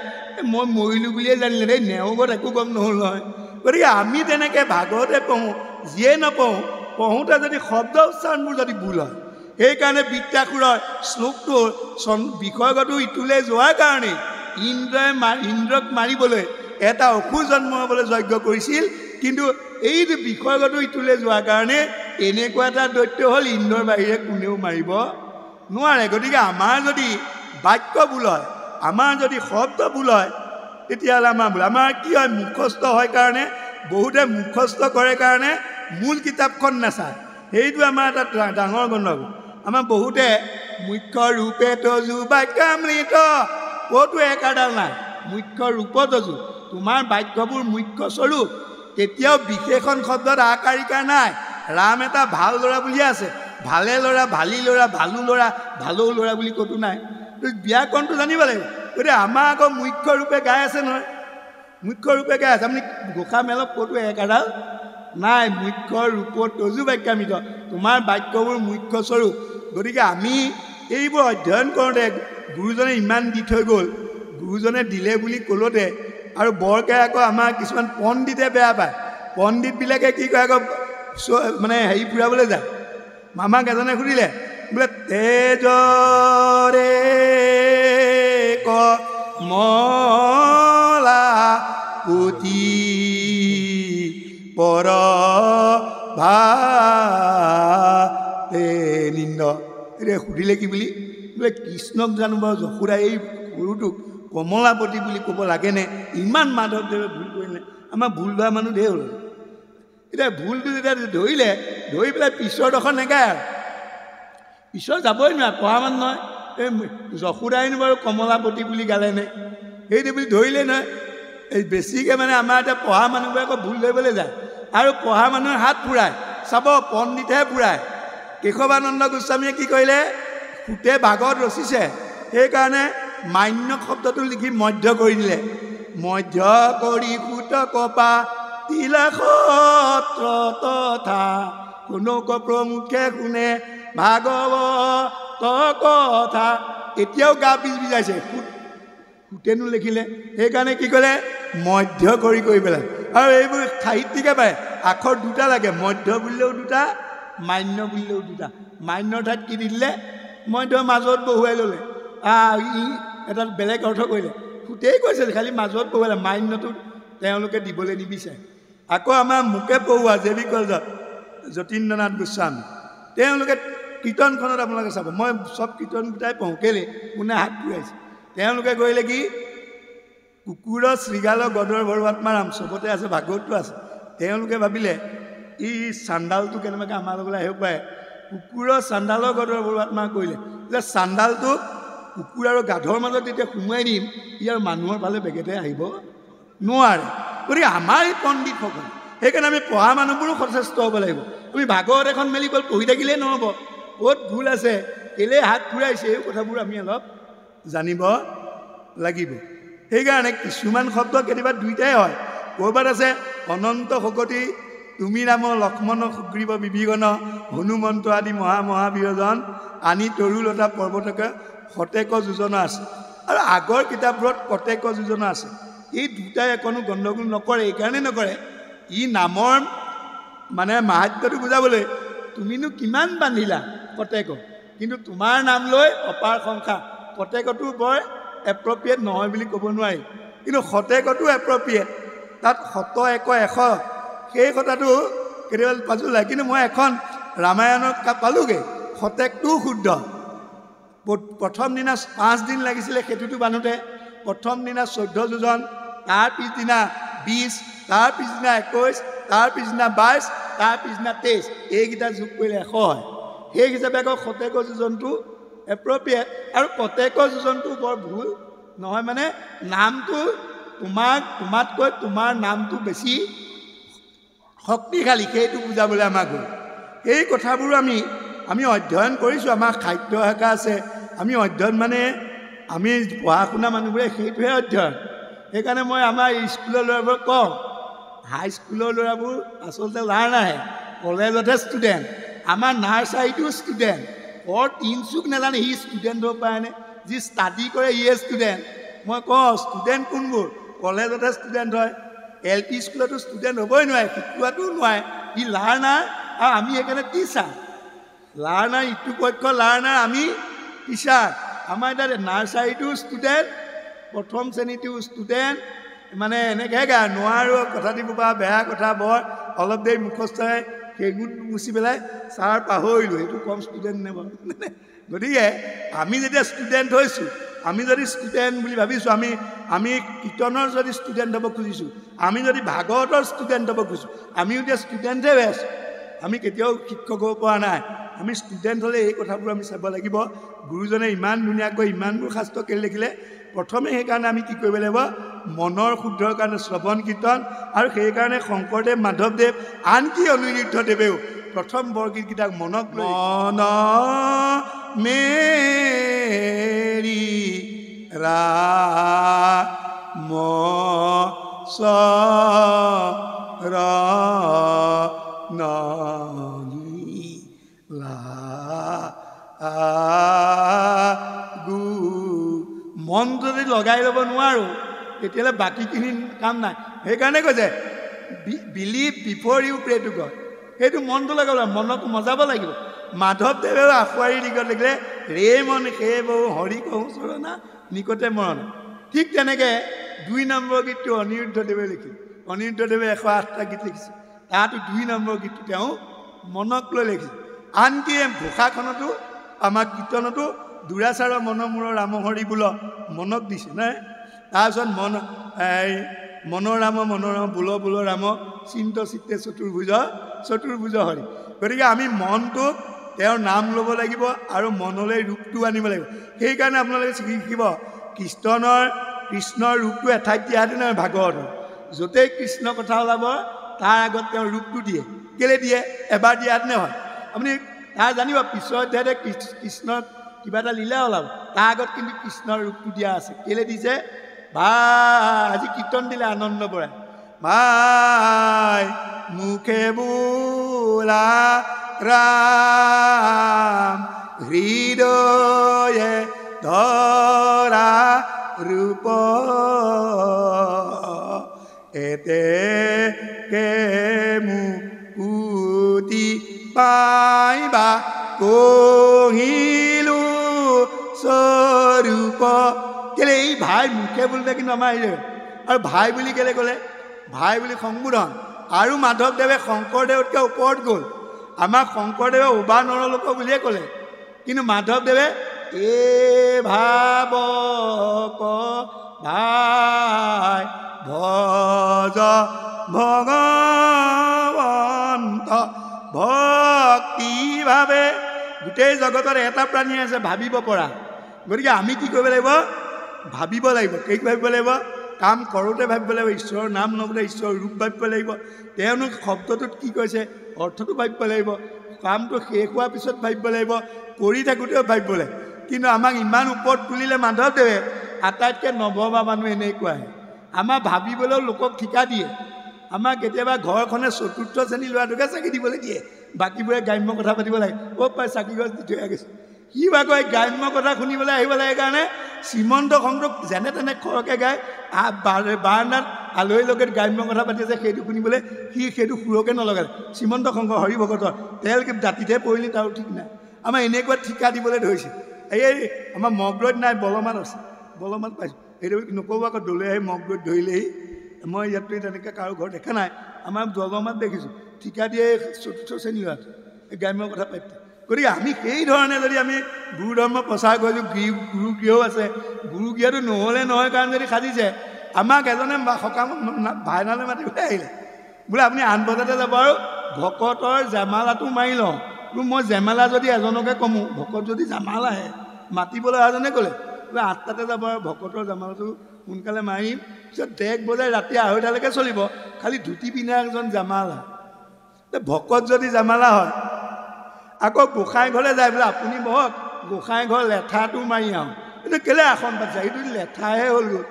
মই মৰিলোঁ বুলিয়ে জানিলে দেই নেওগত একো গম নহ'ল নহয় গতিকে আমি তেনেকৈ ভাগৱতে পঢ়োঁ যিয়ে পঢ়োঁতে যদি শব্দ উচ্চাৰণবোৰ যদি ভুল হয় সেইকাৰণে বিদ্যাসুৰৰ শ্লোকটোৰ বিষয়গত ইটোলৈ যোৱাৰ কাৰণে ইন্দ্ৰক মাৰিবলৈ এটা অসুৰ জন্ম হ'বলৈ যজ্ঞ কৰিছিল কিন্তু এইটো বিষয়গত ইটোলৈ যোৱাৰ কাৰণে এনেকুৱা এটা দৈত্য হ'ল ইন্দ্ৰৰ বাহিৰে কোনেও মাৰিব নোৱাৰে গতিকে আমাৰ যদি বাক্য ভুল হয় আমাৰ যদি শব্দ ভুল হয় তেতিয়াহ'লে আমাৰ কি হয় মুখস্থ হয় কাৰণে বহুতে মুখস্থ কৰে কাৰণে মূল কিতাপখন নাচায় সেইটো আমাৰ এটা ডাঙৰ গণ্ডগোল আমাৰ বহুতে মুখ্য ৰূপে তজু বাক্যামৃত ক'তো একাডাল নাই মুখ্য ৰূপত তজু তোমাৰ বাক্যবোৰ মুখ্য স্বৰূপ কেতিয়াও বিশেষণ শব্দত আকাৰিকা নাই ৰাম এটা ভাল ল'ৰা বুলিয়ে আছে ভালে ল'ৰা ভালী ল'ৰা ভালো ল'ৰা ভালৌ ল'ৰা বুলি ক'তো নাই ব্যাকৰণটো জানিব লাগিব গতিকে আমাৰ আকৌ মুখ্য ৰূপে গাই আছে নহয় মুখ্য ৰূপে গাই আছে আপুনি ঘোষা মেলক ক'তো একাডাল নাই মুখ্য ৰূপত তজু বাক্যামৃত তোমাৰ বাক্যবোৰ মুখ্য স্বৰূপ গতিকে আমি এইবোৰ অধ্যয়ন কৰোঁতে গুৰুজনে ইমান দি থৈ গ'ল গুৰুজনে দিলে বুলি ক'লোতে আৰু বৰকে আকৌ আমাৰ কিছুমান পণ্ডিতে বেয়া পায় পণ্ডিতবিলাকে কি কয় আকৌ মানে হেৰি ফুৰাবলৈ যায় মামাক এজনে সুধিলে বোলে তেজৰে কমলা পুতি পৰ ভাতে নিন্দ এতিয়া সুধিলে কি বুলি বোলে কৃষ্ণক জানো বাৰু যশোদা এই সৰুটোক কমলাপতি বুলি ক'ব লাগেনে ইমান মাধৱদেৱে ভুল কৰিলে আমাৰ ভুল লোৱা মানুহ ধেৰ হ'ল এতিয়া ভুলটো যেতিয়া ধৰি পেলাই পিছৰ ডোখৰ নেগায় আৰু পিছৰ যাবই নোৱাৰে পঢ়া মানুহ নহয় এই যশোদাইনো বাৰু কমলাপতি বুলি গালেনে সেইটো বুলি ধৰিলে নহয় এই বেছিকৈ মানে আমাৰ এতিয়া পঢ়া মানুহবোৰে আকৌ ভুল ধৰিবলৈ যায় আৰু পঢ়া মানুহৰ হাত ফুৰায় চাব পণ্ডিতেহে ফুৰায় কেশৱানন্দ গোস্বামীয়ে কি কৰিলে সুতে ভাগত ৰচিছে সেইকাৰণে মান্য শব্দটো লিখি মধ্য কৰি দিলে মধ্য কৰি সুত কপা তিলা সত্ৰ তথা কোনক প্ৰমুখে শুনে ভাগৱত কথা এতিয়াও গা বিজাইছে সুতেনো লিখিলে সেইকাৰণে কি ক'লে মধ্য কৰি পেলাই আৰু এইবোৰ সাহিত্যিকে পায় আখৰ দুটা লাগে মধ্য বুলিলেও দুটা মান্য বুলিলেও দুটা মান্যৰ ঠাইত কি দি দিলে মধ্য মাজত বহুৱাই ল'লে ই এটা বেলেগ অৰ্থ কৰিলে সুতেই কৈছিল খালি মাজত বহুৱালে মান্যটো তেওঁলোকে দিবলৈ নিবিচাৰে আকৌ আমাৰ মোকে পঢ়োৱা জে.বি. কলেজত যতীন্দ্ৰনাথ গোস্বামী তেওঁলোকে কীৰ্তনখনত আপোনালোকে চাব মই চব কীৰ্তনকেইটাই পঢ়োঁ কেলৈ কোনে হাত ফুৰাইছে তেওঁলোকে কৰিলে কি কুকুৰৰ শৃগাল গদৰ ভৰৱাত্মা ৰাম চবতে আছে ভাগৱতটো আছে তেওঁলোকে ভাবিলে ই চাণ্ডালটো কেনেবাকৈ আমাৰ লগলৈ আহিব পাৰে কুকুৰৰ চাণ্ডালৰ গদৰ ভৰৱাত্মা কৰিলে যে চাণ্ডালটো কুকুৰ আৰু গাধৰ মাজত যেতিয়া সোমোৱাই দিম ইয়াৰ মানুহৰ ফালে বেগেতে আহিব নোৱাৰে গতিকে আমাৰ এই পণ্ডিতসকল সেইকাৰণে আমি পঢ়া মানুহবোৰো সচেষ্ট হ'ব লাগিব আমি ভাগৱত এখন মেলি গ'ল পঢ়ি থাকিলেই নহ'ব ক'ত ভুল আছে কেলৈ হাত ফুৰাইছে এই কথাবোৰ আমি অলপ জানিব লাগিব সেইকাৰণে কিছুমান শব্দ কেতিয়াবা দুইটাই হয় ক'ৰবাত আছে অনন্ত শকতি তুমি ৰাম লক্ষ্মণ সুগ্ৰীৱ বিভীষণ হনুমন্ত আদি মহাবীৰজন আনি তৰুলতা পৰ্বতকে শতেক যোজনা আছে আৰু আগৰ কিতাপবোৰত কতেক যোজনা আছে এই দুটাই অকণো গণ্ডগোল নকৰে এইকাৰণে নকৰে ই নামৰ মানে মাহাত্ম্যটো বুজাবলৈ তুমিনো কিমান বান্ধিলা কতেক কিন্তু তোমাৰ নাম লৈ অপাৰ সংখ্যা কতেকটো বৰ এপ্ৰপ্ৰিয়েট নহয় বুলি ক'ব নোৱাৰি কিন্তু শতেকটো এপ্ৰপ্ৰিয়েট তাত শত এক এশ সেই কথাটো কেতিয়াবা পাইছোঁ লাগে কিন্তু মই এখন ৰামায়ণত পালোঁগৈ শতেকটোও শুদ্ধ প্ৰথম দিনা 5 দিন লাগিছিলে সেইটোতো বান্ধোতে প্ৰথম দিনা 14 যোজন তাৰ পিছদিনা 20 তাৰ পিছদিনা 21 তাৰ পিছদিনা 22 তাৰ পিছদিনা 23 এইকেইটা যোগ কৰিলে 100 হয় সেই হিচাপে আকৌ শতেক যোজনটো এপ্ৰপ্ৰিয়েট আৰু কতেক যোজনটো বৰ ভুল নহয় মানে নামটো তোমাতকৈ তোমাৰ নামটো বেছি শক্তিশালী সেইটো বুজাবলৈ আমাক গ'ল এই কথাবোৰ আমি অধ্যয়ন কৰিছোঁ আমাৰ খাদ্য শাখা আছে আমি অধ্যয়ন মানে আমি পঢ়া শুনা মানুহবোৰে সেইটোহে অধ্যয়ন সেইকাৰণে মই আমাৰ স্কুলৰ ল'ৰাবোৰক কওঁ হাইস্কুলৰ ল'ৰাবোৰ আচলতে লাৰ্ণাৰহে কলেজতহে ষ্টুডেণ্ট আমাৰ নাৰ্চাৰীটো ষ্টুডেণ্ট তিনচুক নাজানে সি ষ্টুডেণ্ট হ'ব পাৰেনে যি ষ্টাডি কৰে ইয়ে ষ্টুডেণ্ট মই কওঁ ষ্টুডেণ্ট কোনবোৰ কলেজতহে ষ্টুডেণ্ট হয় LP স্কুলতো ষ্টুডেণ্ট হ'বই নোৱাৰে শিকোৱাটোও নোৱাৰে ই লাৰ্ণাৰ আৰু আমি সেইকাৰণে টিচাৰ লাৰ্ণাৰ ইটো পক্ষ লাৰ্ণাৰ আমি টিচাৰ আমাৰ এতিয়া নাৰ্চাৰীটো ষ্টুডেণ্ট প্ৰথম শ্ৰেণীটো ষ্টুডেণ্ট মানে এনেকৈ নোৱাৰো কথা দিব বা বেয়া কথা বৰ অলপ দেৰি মুখস্থই সেইগুণ মুচি পেলাই ছাৰ পাহৰিলোঁ সেইটো কম ষ্টুডেণ্ট নে বাৰু গতিকে আমি যেতিয়া ষ্টুডেণ্ট হৈছোঁ আমি যদি ষ্টুডেণ্ট বুলি ভাবিছোঁ আমি কীৰ্তনৰ যদি ষ্টুডেণ্ট হ'ব খুজিছোঁ আমি যদি ভাগৱতৰ ষ্টুডেণ্ট হ'ব খুজিছোঁ আমিও এতিয়া ষ্টুডেণ্টহে হৈ আছোঁ আমি কেতিয়াও শিক্ষক হ'ব পৰা নাই আমি ষ্টুডেণ্ট হ'লে এই কথাবোৰ আমি চাব লাগিব গুৰুজনে ইমান ধুনীয়াকৈ ইমানবোৰ শাস্ত্ৰ কেলৈ লিখিলে প্ৰথমে সেইকাৰণে আমি কি কৰিব লাগিব মনৰ শুদ্ধৰ কাৰণে শ্ৰৱণ কীৰ্তন আৰু সেইকাৰণে শংকৰদেৱ মাধৱদেৱ আনকি অনিৰুদ্ধদেৱেও প্ৰথম বৰগীতকেইটাক মনক লৈ মন মেৰি ৰাম মন যদি লগাই ল'ব নোৱাৰোঁ তেতিয়াহ'লে বাকীখিনি কাম নাই সেইকাৰণে কৈছে believe before you pray to God সেইটো মনটো লগাব মনক মজাব লাগিব মাধৱদেৱেও আখুৱাৰী দিগত লিখিলে ৰে মন সেই বহু হৰি কহো চৰণা নিকটে মৰণ ঠিক তেনেকৈ 2 নম্বৰ গীতটো অনিৰুদ্ধদেৱে লিখিলে অনিৰুদ্ধদেৱে 108টা গীত লিখিছে তাতো 2 নম্বৰ গীতটো তেওঁ মনক লৈ লিখিছে আনকি ঘোষাখনতো আমাৰ কীৰ্তনতো দুৰাচাৰৰ মনমূৰৰ ৰাম হৰি বোল মনক দিছে নাই তাৰপিছত মনোৰাম বোল ৰাম চিন্ত চিত্তে চতুৰ্ভুজ হৰি গতিকে আমি মনটোক তেওঁৰ নাম ল'ব লাগিব আৰু মনলৈ ৰূপটো আনিব লাগিব সেইকাৰণে আপোনালোকে শিকিব কীৰ্তনৰ কৃষ্ণৰ ৰূপটো এঠাইত দিয়া নহয় ভাগৱত য'তেই কৃষ্ণ কথা ওলাব তাৰ আগত তেওঁৰ ৰূপটো দিয়ে কেলে দিয়ে এবাৰ দিয়াত নহয় আপুনি তাৰ জানিব পিছৰ অধ্যায়তে কৃষ্ণৰ কিবা এটা লীলা ওলাব তাৰ আগত কিন্তু কৃষ্ণৰ ৰূপটো দিয়া আছে কেলে দিছে আজি কীৰ্তন দিলে আনন্দ বৰাই ভাই মুখে বোলা ৰাম হৃদয়ে ধৰা ৰূপ এতে কে মুকুতি পাইবা কহিলো স্বৰূপ কেলে এই ভাই মুখে বোলে কিন্তু আমাৰ আৰু ভাই বুলি কেলে ক'লে ভাই বুলি সম্বোধন আৰু মাধৱদেৱে শংকৰদেৱতকৈ ওপৰত গ'ল আমাক শংকৰদেৱে উবা নৰলোক বুলিয়ে ক'লে কিন্তু মাধৱদেৱে ভাৱক ভাই ভজ ভগৱন্ত ভক্তিভাৱে গোটেই জগতৰ এটা প্ৰাণী আছে ভাবিব পৰা গতিকে আমি কি কৰিব লাগিব ভাবিব লাগিব কি ভাবিব লাগিব কাম কৰোঁতে ভাবিব লাগিব ঈশ্বৰৰ নাম লওঁতে ঈশ্বৰৰ ৰূপ ভাবিব লাগিব তেওঁলোক শব্দটোত কি কৈছে অৰ্থটো ভাবিব লাগিব কামটো শেষ হোৱাৰ পিছত ভাবিব লাগিব কৰি থাকোঁতেও ভাবিব লাগিব কিন্তু আমাক ইমান ওপৰত তুলিলে মাধৱদেৱে আটাইতকৈ নভবা মানুহ এনেকুৱাই আমাৰ ভাবিবলৈও লোকক ঠিকা দিয়ে আমাৰ কেতিয়াবা ঘৰখনে চতুৰ্থ শ্ৰেণী ল'ৰাটোকে চাকি দিবলৈ দিয়ে বাকীবোৰে গ্ৰাম্য কথা পাতিব লাগে পাই চাকি গছ দি থৈ গৈছে সি বা কয় গ্ৰাম্য কথা শুনিবলৈ আহিব লাগে কাৰণে শ্ৰীমন্ত শংকৰ যেনে তেনে খৰকৈ গায় বাৰান্দাত আলহীৰ লগত গ্ৰাম্য কথা পাতি আছে সেইটো শুনিবলৈ সি সেইটো সুৰকে নলগালে শ্ৰীমন্ত শংকৰ হৰি ভকতৰ তেল দাঁতিতে পৰিলি তাৰো ঠিক নাই আমাৰ এনেকুৱা ঠিকা দিবলৈ ধৰিছে এই আমাৰ মগদৈত নাই বলমাত আছে বলমাত পাইছোঁ সেইটো নক'ব আকৌ দলে আহি মগদৈত ধৰিলেহি মই ইয়াততো তেনেকৈ কাৰো ঘৰ দেখা নাই আমাৰ বলমাত দেখিছোঁ ঠিকা দিয়ে চতুৰ্থ শ্ৰেণী ল'ৰাটো এই গ্ৰাম্য কথা পাতি গতিকে আমি সেই ধৰণে যদি আমি গুৰু ধৰ্ম প্ৰচাৰ কৰিছোঁ গুৰু গৃহও আছে গুৰু গৃহটো নহ'লে নহয় কাৰণ যদি সাজিছে আমাক এজনে সকাম ভাইনালে মাতিবলৈ আহিলে বোলে আপুনি 8 বজাতে যাব আৰু ভকতৰ জেমালাটো মাৰি লওঁ মই জেমালা যদি এজনকে কমো ভকত যদি জামালা আহে মাতিবলৈ এজনে ক'লে বোলে 8টাতে যাব আৰু ভকতৰ জামালাটো সোনকালে মাৰিম পিছত 1 বজাই ৰাতি 2:30লৈকে চলিব খালি ধুতি পিন্ধা এজন জামালা ভকত যদি জামালা হয় আকৌ গোসাঁই ঘৰলৈ যায় বোলে আপুনি বহক গোসাঁই ঘৰ লেঠাটো মাৰি আহোঁ কিন্তু কেলৈ আসন পাতিছে সেইটো লেঠাহে হ'ল গ'ল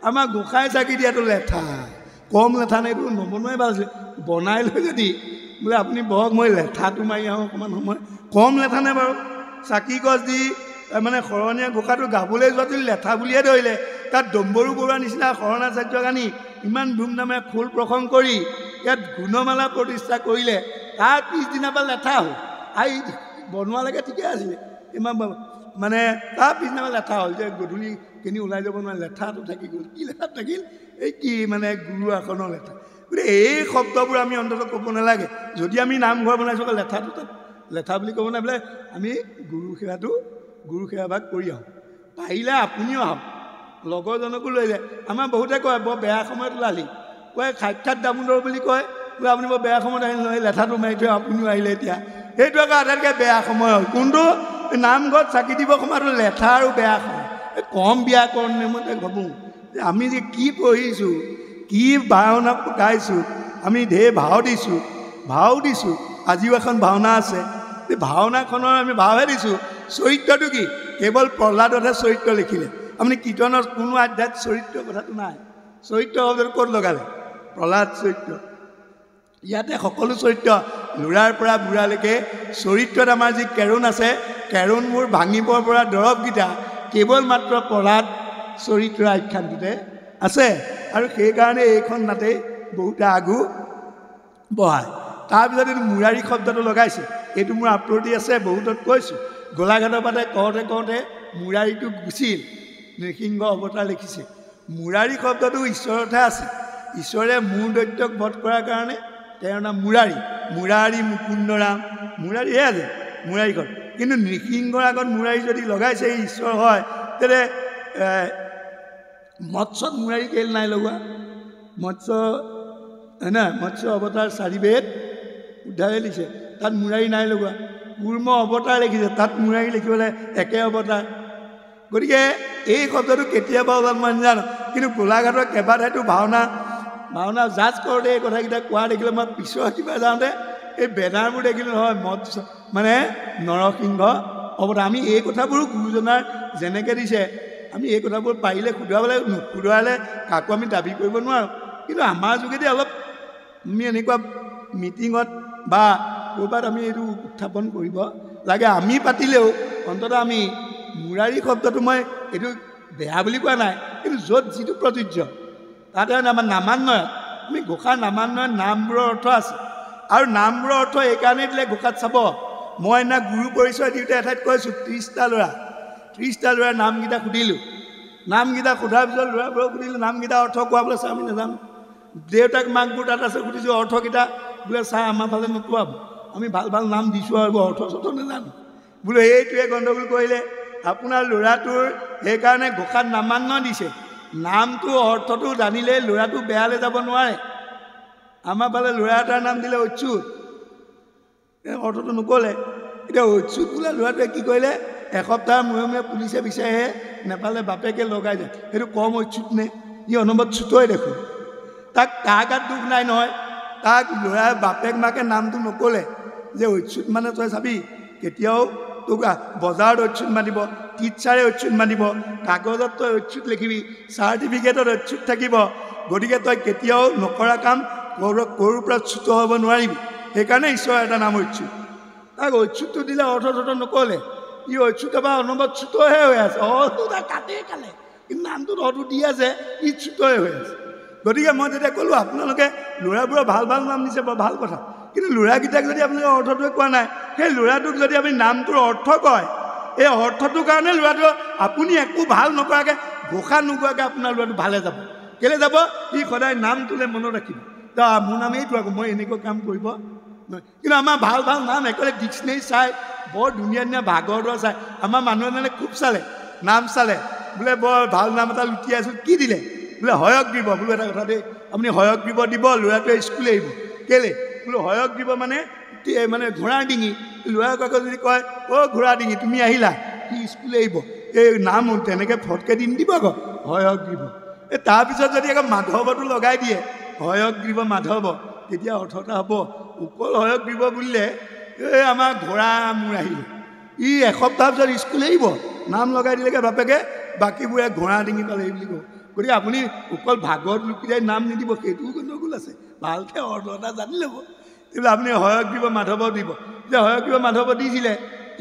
আমাৰ গোসাঁই চাকি দিয়াটো লেঠা কম লেঠা নে এইটো নবনোৱাই ভাল আছিলে বনাই লৈ যদি বোলে আপুনি বহক মই লেঠাটো মাৰি আহোঁ অকণমান সময় কম লেঠা নে বাৰু চাকি গছ দি মানে শৰণীয়া ঘোষাটো গাবলৈ যোৱাটো লেঠা বুলিয়ে ধৰিলে তাত ডম্বৰু বৰুৱাৰ নিচিনা শৰণাচাৰ্যক আনি ইমান ধুমধামে খোল প্ৰসংগ কৰি ইয়াত গুণমালা প্ৰতিষ্ঠা কৰিলে তাৰ পিছদিনাৰ পৰা লেঠা হ'ল আই বনোৱালৈকে ঠিকে আছিলে ইমান মানে তাৰ পিছদিনাৰ লেঠা হ'ল যে গধূলি কিনি ওলাই যাব নোৱাৰে লেঠাটো থাকি গ'ল কি লেঠাত থাকিল এই কি মানে গুৰু আসনৰ লেঠা গতিকে এই শব্দবোৰ আমি অন্ততঃ ক'ব নালাগে যদি আমি নামঘৰ বনাইছোঁ লেঠাটো তাত লেঠা বুলি ক'ব নাই বোলে আমি গুৰু সেৱাভাগ কৰি আহোঁ পাৰিলে আপুনিও আহক লগৰজনকো লৈ যায় আমাৰ বহুতে কয় বৰ বেয়া সময়ত ওলালি কয় সাক্ষাৎ দামোদৰ বুলি কয় বোলে আপুনি বৰ বেয়া সময়ত আহিলে নহয় লেঠাটো মাৰি থৈ আপুনিও আহিলে এতিয়া সেইটো আকৌ আটাইতকৈ বেয়া সময় হ'ল কোনটো নামঘৰত চাকি দিব সময়তো লেঠা আৰু বেয়া সময় কম ব্যাকৰণ মই ভাবোঁ যে আমি যে কি পঢ়িছোঁ কি ভাওনা গাইছোঁ আমি ঢেৰ ভাও দিছোঁ আজিও এখন ভাওনা আছে এই ভাওনাখনৰ আমি ভাৱহে দিছোঁ চৰিত্ৰটো কি কেৱল প্ৰহ্লাদতহে চৰিত্ৰ লিখিলে আপুনি কীৰ্তনৰ কোনো আধ্যাত্মিক চৰিত্ৰৰ কথাটো নাই চৰিত্ৰ শব্দটো ক'ত লগালে প্ৰহ্লাদ চৰিত্ৰ ইয়াতে সকলো চৰিত্ৰ ল'ৰাৰ পৰা বুঢ়ালৈকে চৰিত্ৰত আমাৰ যি কেৰুণ আছে কেৰুণবোৰ ভাঙিবৰ পৰা দৰৱকেইটা কেৱল মাত্ৰ প্ৰহ্লাদ চৰিত্ৰ আখ্যানটোতে আছে আৰু সেইকাৰণে এইখন নাটেই বহুতে আগু বঢ়ায় তাৰপিছত এইটো মুৰাৰী শব্দটো লগাইছে এইটো মোৰ আপত্তি আছে বহুতত কৈছোঁ গোলাঘাটৰ পাতে কওঁতে মুৰাৰীটো গুচিল নৃসিংহ অৱতাৰ লিখিছে মুৰাৰী শব্দটো ঈশ্বৰতহে আছে ঈশ্বৰে মূৰ দৈত্যক বধ কৰাৰ কাৰণে তেওঁৰ নাম মুৰাৰী মুকুন্দৰাম মুৰাৰীহে আছে মুৰাৰীখন কিন্তু নৃসিংহৰ আগত মুৰাৰী যদি লগাইছে ঈশ্বৰ হয় তেনে মৎস্যত মুৰাৰী কেলে নাই লগোৱা মৎস্য হয় না মৎস্য অৱতাৰ 4 বেদ উদ্ধাৰে লিখিছে তাত মুৰাৰী নাই লগোৱা কুৰ্ম অৱতাৰ লিখিছে তাত মুৰাৰী লিখিবলৈ একে অৱতাৰ গতিকে এই শব্দটো কেতিয়াবা ওলাল মই নাজানো, কিন্তু গোলাঘাটৰ কেইবাঠাইতো ভাওনা জাজ কৰোঁতে এই কথাকেইটা কোৱা দেখিলে মই পিছৰ কিবা যাওঁতে এই বেনাৰবোৰ দেখিলোঁ নহয় মদ মানে নৰসিংহ অৱতাৰ। আমি এই কথাবোৰো গুৰুজনাৰ যেনেকৈ দিছে আমি এই কথাবোৰ পাৰিলে শুধৰাব লাগে, নুশুধৰালে কাকো আমি দাবী কৰিব নোৱাৰোঁ। কিন্তু আমাৰ যোগেদি অলপ আমি এনেকুৱা মিটিঙত বা ক'ৰবাত আমি এইটো উত্থাপন কৰিব লাগে। আমি পাতিলেও অন্ততঃ আমি মুৰাৰী শব্দটো মই এইটো বেয়া বুলি কোৱা নাই, কিন্তু য'ত যিটো প্ৰযোজ্য তাতে আমাৰ নামান্বয়ত আমি ঘোষাৰ নামান্বয়ত নামবোৰৰ অৰ্থ আছে, আৰু নামবোৰৰ অৰ্থ এইকাৰণেই দিলে ঘোষাত চাব। মই এনা গুৰু পৰিচয় দিওঁতে এঠাইত কৈছোঁ 30টা ল'ৰাৰ নামকেইটা সুধিলোঁ। নামকেইটা সোধাৰ পিছত ল'ৰাবোৰক সুধিলোঁ নামকেইটা অৰ্থ কোৱা বোলে ছাৰ আমি নাজানো। দেউতাক মাকবোৰ তাত আছে সুধিছোঁ অৰ্থকেইটা বোলে ছাৰ আমাৰ ফালে নোপোৱাব, আমি ভাল ভাল নাম দিছোঁ আৰু অৰ্থ চৰ্থ নাজানো। বোলে এইটোৱে গণ্ডগোল কৰিলে আপোনাৰ ল'ৰাটোৰ সেইকাৰণে ঘোষাত নামান্বয় দিছে। নামটো অৰ্থটো জানিলে ল'ৰাটো বেয়ালৈ যাব নোৱাৰে। আমাৰ ফালে ল'ৰা এটাৰ নাম দিলে অচ্যুত, অৰ্থটো নক'লে। এতিয়া অচ্যুত বোলে ল'ৰাটোৱে কি কৰিলে এসপ্তাহৰ মূৰে পুলিচে বিচাৰিহে নেপালে বাপেকে লগাই যায়। সেইটো কম অচ্যুত নে? ই অনবৰত চুতই দেখোঁ। তাৰ গাত দুখ নাই নহয়, তাক ল'ৰাই বাপেক মাকে নামটো নক'লে যে অচ্যুত মানে তই চাবি কেতিয়াও তোক বজাৰত অচ্যুত মাতিব, টিচাৰে অচ্যুত মাতিব, কাগজত তই অচ্যুত লিখিবি, চাৰ্টিফিকেটত অচ্যুত থাকিব। গতিকে তই কেতিয়াও নকৰা কাম ক'ৰ পৰা চ্যুত হ'ব নোৱাৰিবি। সেইকাৰণে ঈশ্বৰৰ এটা নাম অচ্যুত। তাক অচ্যুতটো দিলে অৰ্থ নক'লে, ই অচ্যুতৰ পৰা অনবৰত চ্যুতহে হৈ আছে। তাৰ কাটেই কালে, কিন্তু নামটোত অৰ্থ দি আছে, ই চ্যুতহে হৈ আছে। গতিকে মই যেতিয়া ক'লোঁ আপোনালোকে ল'ৰাবোৰৰ ভাল ভাল নাম দিছে বৰ ভাল কথা, কিন্তু ল'ৰাকেইটাক যদি আপোনালোকে অৰ্থটোৱে কোৱা নাই, সেই ল'ৰাটোক যদি আপুনি নামটোৰ অৰ্থ কয়, এই অৰ্থটোৰ কাৰণে ল'ৰাটো আপুনি একো ভাল নকৰাকৈ ঘোষা নোকোৱাকৈ আপোনাৰ ল'ৰাটো ভালে যাব। কেলৈ যাব? ই সদায় নামটোলৈ মনত ৰাখিব, মোৰ নাম এইটো আকৌ মই এনেকুৱা কাম কৰিব নহয়। কিন্তু আমাৰ ভাল ভাল নাম একেবাৰে ডিক্সনেৰী চাই বৰ ধুনীয়া ধুনীয়া ভাগৱতৰ চাই আমাৰ মানুহ এজনে খুব চালে, নাম চালে বোলে বৰ ভাল নাম এটা লুটি আছোঁ, কি দিলে বোলে হয়গ্ৰীৱ। বোলো এটা কথা দেই, আপুনি হয়গ্ৰীৱ দিব ল'ৰাটোৱে স্কুলে আহিব। কেলৈ? বোলো হয়গ্ৰীৱ মানে ঘোঁৰাৰ ডিঙি। ল'ৰাক আকৌ যদি কয় ঘোঁৰা ডিঙি তুমি আহিলা, সি স্কুলে আহিব। এই নাম তেনেকৈ ফটকৈ দি নিদিব আকৌ হয়গ্ৰীৱ। এই তাৰপিছত যদি আকৌ মাধৱটো লগাই দিয়ে হয়গ্ৰীৱ মাধৱ, তেতিয়া অৰ্থ এটা হ'ব। অকল হয়গ্ৰীৱ বুলিলে এই আমাৰ ঘোঁৰা মোৰ আহিলে, ই এসপ্তাহৰ পিছত স্কুল আহিব, নাম লগাই দিলেগৈ বাপেকে, বাকীবোৰে ঘোঁৰা ডিঙি পালে এই বুলি ক'ব। গতিকে আপুনি অকল ভাগৱত লুকিয়াই নাম নিদিব, সেইটোও গণ্ডগোল আছে। ভালকৈ অৰ্থ এটা জানি ল'ব। তেতিয়া আপুনি হয়গ্ৰীৱ মাধৱ দিব। এতিয়া হয়গ্ৰীৱ মাধৱ দিছিলে,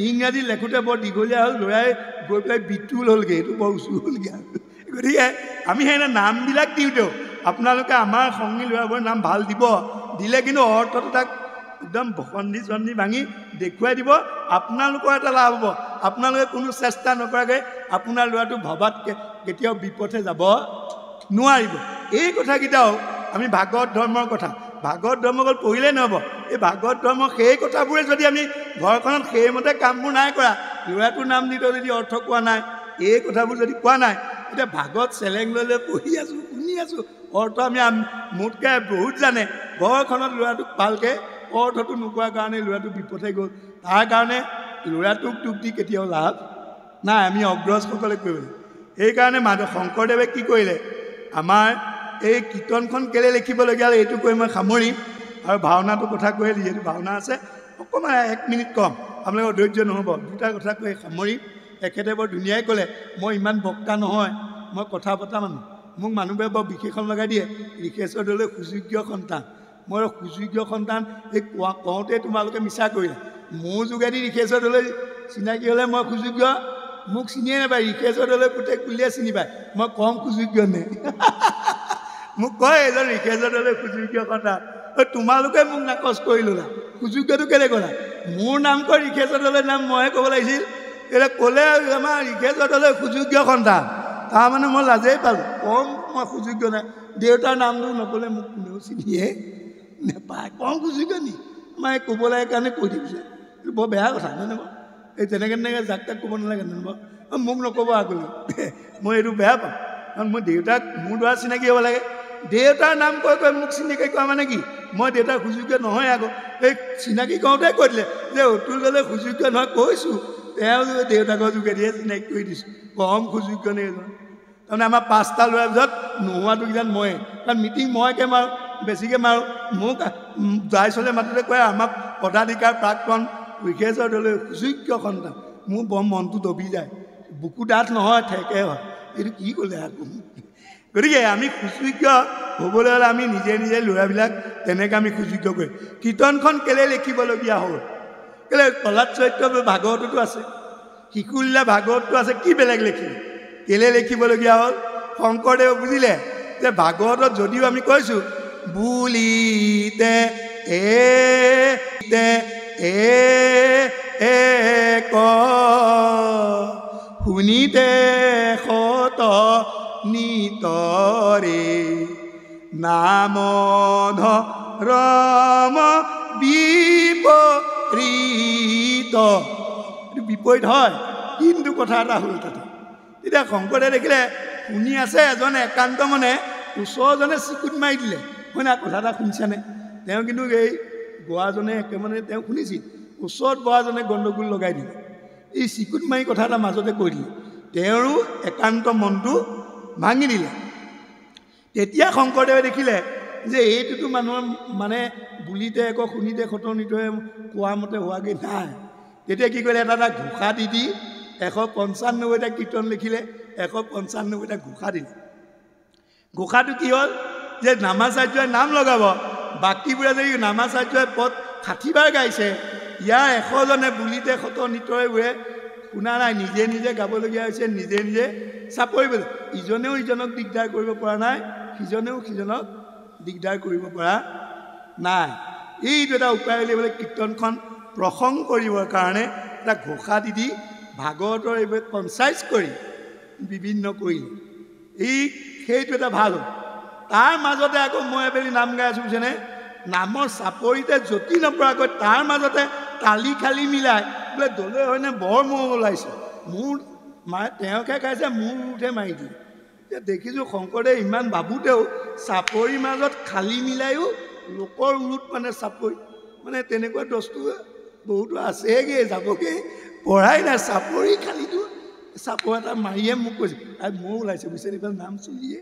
ইংৰাজী লেখোঁতে বৰ দীঘলীয়া হ'ল, ল'ৰাই গৈ পেলাই বিতুল হ'লগৈ, এইটো বৰ উচু হ'লগৈ। গতিকে আমি সেই নামবিলাক দিওঁতেও আপোনালোকে আমাৰ সংগী ল'ৰাবোৰৰ নাম ভাল দিব, দিলে কিন্তু অৰ্থটো তাক একদম সন্ধি চন্ধি ভাঙি দেখুৱাই দিব। আপোনালোকৰ এটা লাভ হ'ব, আপোনালোকে কোনো চেষ্টা নকৰাকৈ আপোনাৰ ল'ৰাটো ভবাত কেতিয়াও বিপথে যাব নোৱাৰিব। এই কথাকেইটাও আমি ভাগৱত ধৰ্মৰ কথা, ভাগৱত ধৰ্ম অকল পঢ়িলেই নহ'ব, এই ভাগৱত ধৰ্ম সেই কথাবোৰে যদি আমি ঘৰখনত সেইমতে কামবোৰ নাই কৰা, ল'ৰাটোৰ নাম দিলেও যদি অৰ্থ কোৱা নাই, এই কথাবোৰ যদি কোৱা নাই, এতিয়া ভাগৱত চেলেং লৈ পঢ়ি আছোঁ, শুনি আছোঁ, অৰ্থ আমি মোতকৈ বহুত জানে, ঘৰখনত ল'ৰাটোক ভালকৈ অৰ্থটো নোকোৱাৰ কাৰণে ল'ৰাটো বিপথে গ'ল। তাৰ কাৰণে ল'ৰাটোক দুখ দি কেতিয়াও লাভ নাই, আমি অগ্ৰজসকলে কৰিব লাগিব। সেইকাৰণে শংকৰদেৱে কি কৰিলে, আমাৰ এই কীৰ্তনখন কেলৈ লিখিবলগীয়া হ'ল এইটো কৈ মই সামৰিম, আৰু ভাওনাটোৰ কথা কৈ যিহেতু ভাওনা আছে অকণমান 1 মিনিট কম, আপোনালোকৰ ধৈৰ্য নহ'ব, দুটা কথা কৈ সামৰিম। এখেতে বৰ ধুনীয়াই ক'লে, মই ইমান বক্তা নহয়, মই কথা পতা মানুহ, মোক মানুহবোৰে বৰ বিশেষণ লগাই দিয়ে, ঋষেশ্বৰ দলৈ সুযোগ্য সন্তান। মই সুযোগ্য সন্তান এই কওঁতে তোমালোকে মিছা কৰিলা। মোৰ যোগেদি ঋষেশ্বৰ দলৈ চিনাকি হ'লে মই সুযোগ্য, মোক চিনিয়ে নাপায়, ঋষেশ্বৰ দলৈ পুতেক বুলিয়ে চিনি পায়, মই কম সুযোগ্য নে? মোক কয় এজন ঋষেশ্বৰ দলৈ সুযোগ্য সন্তান, তোমালোকে মোক নাকচ কৰি ল'লা, সুযোগ্যটো কেলৈ ক'লা? মোৰ নাম কৈ ঋষেশ্বৰ দলৈ নাম মইহে ক'ব লাগিছিল। এতিয়া ক'লে আমাৰ ঋষেশ্বৰ দলৈ সুযোগ্য সন্তান, তাৰমানে মই লাজেই পালোঁ, কম মই সুযোগ্য নাই। দেউতাৰ নামটো নক'লে মোক কোনেও চিনিয়ে নেপায়, কম সুযোগ্য নি? আমাৰ এই ক'ব লাগে কাৰণে কৈ দিছে, এইটো বৰ বেয়া কথা জানে বাৰু। এই তেনেকৈ যাক তাক ক'ব নালাগে জানো বাৰু, মোক নক'ব আগলৈ, মই এইটো বেয়া পাওঁ। কাৰণ মই দেউতাক মোৰ দ্বাৰা চিনাকি হ'ব লাগে, দেউতাৰ নাম কৈ মোক চিনাকি কোৱা মানে কি? মই দেউতাৰ সুযোগ্য নহয় আকৌ, এই চিনাকি কৰোঁতে কৈ দিলে যে অতুল দলৈ সুযোগ্য নহয়, কৈছোঁ তেওঁ দেউতাকৰ যোগেদিয়ে চিনাকি কৰি দিছোঁ পৰম সুযোগ্য নেকি তাৰমানে আমাৰ 5টা ল'ৰাৰ পিছত নোহোৱাটো কিজান ময়ে কাৰণ মিটিং মইকে মাৰোঁ বেছিকৈ মাৰোঁ মোক দাইচলে মাতোতে কয় আমাক পদাধিকাৰ প্ৰাক্তন বিশেষৰ দলৈ সুযোগ্য সন্তান মোৰ বৰ মনটো দবি যায় বুকু ডাঠ নহয় ঠেকে হয় এইটো কি ক'লে আকৌ গতিকে আমি সুযোগ্য হ'বলৈ হ'লে আমি নিজে নিজে ল'ৰাবিলাক তেনেকৈ আমি সুযোগ্য কৰিম কীৰ্তনখন কেলৈ লিখিবলগীয়া হ'ল কেলৈ প্ৰহ্লাদ চৰিত্ৰ ভাগৱততো আছে শিশুলীলা ভাগৱতটো আছে কি বেলেগ লিখিলে কেলৈ লিখিবলগীয়া হ'ল শংকৰদেৱে বুজিলে যে ভাগৱতত যদিও আমি কৈছোঁ বুলিতে এক শুনিতে শত নিতৰে নাম ধৰম বিপৰীত বিপৰীত হয় কিন্তু কথা এটা হ'ল তাতে তেতিয়া শংকৰে দেখিলে শুনি আছে এজনে একান্ত মনে ওচৰজনে চিকুট মাৰি দিলে হয় না কথা এটা শুনিছেনে তেওঁ কিন্তু এই গোৱাজনে একেমানে তেওঁ শুনিছিল ওচৰত বহাজনে গণ্ডগোল লগাই দিলে এই চিকুট মাৰি কথা এটা মাজতে কৈ দিলে তেওঁৰো একান্ত মনটো ভাঙি দিলে তেতিয়া শংকৰদেৱে দেখিলে যে এইটোতো মানুহৰ মানে বুলিতে একো শুনিতে খতনিটোৱে কোৱা মতে হোৱাগৈ নাই তেতিয়া কি কৰিলে এটা ঘোষা দি 195টা কীৰ্তন লিখিলে 195টা ঘোষা দিলে ঘোষাটো কি হ'ল যে নামাচাৰ্যই নাম লগাব বাকীবোৰে যদি নামাচাৰ্যই পদ 60বাৰ গাইছে ইয়াৰ 100জনে বুলিতে খতনিতৰে শুনা নাই নিজে নিজে গাবলগীয়া হৈছে নিজে নিজে চাপৰিব ইজনেও ইজনক দিগদাৰ কৰিব পৰা নাই সিজনেও সিজনক দিগদাৰ কৰিব পৰা নাই এইটো এটা উপায় উলিয়াবলৈ কীৰ্তনখন প্ৰসংগ কৰিবৰ কাৰণে এটা ঘোষা দি ভাগৱতৰ এইবোৰ কনচাইজ কৰি বিভিন্ন কৰিলে সেইটো এটা ভাল হ'ল তাৰ মাজতে আকৌ মই এবেলি নাম গাই আছোঁ বুজিছেনে নামৰ চাপৰিতে যতি নপৰাকৈ তাৰ মাজতে তালি খালি মিলাই বোলে দলৈ হয়নে বৰ মহ ওলাইছে মোৰ তেওঁকে গাইছে মোৰ উঠে মাৰি দিয়ে এতিয়া দেখিছোঁ শংকৰদেৱ ইমান ভাবোঁতেও চাপৰিৰ মাজত খালি মিলাইও লোকৰ উৰুত মানে চাপৰি মানে তেনেকুৱা দস্তু বহুতো আছেগৈ যাবগৈ পঢ়াই নাই চাপৰি খালিটো চাপৰ এটা মাৰিয়ে মোক কৈছে আৰু মহ ওলাইছে বুজিছে এইফালে নাম চলিয়ে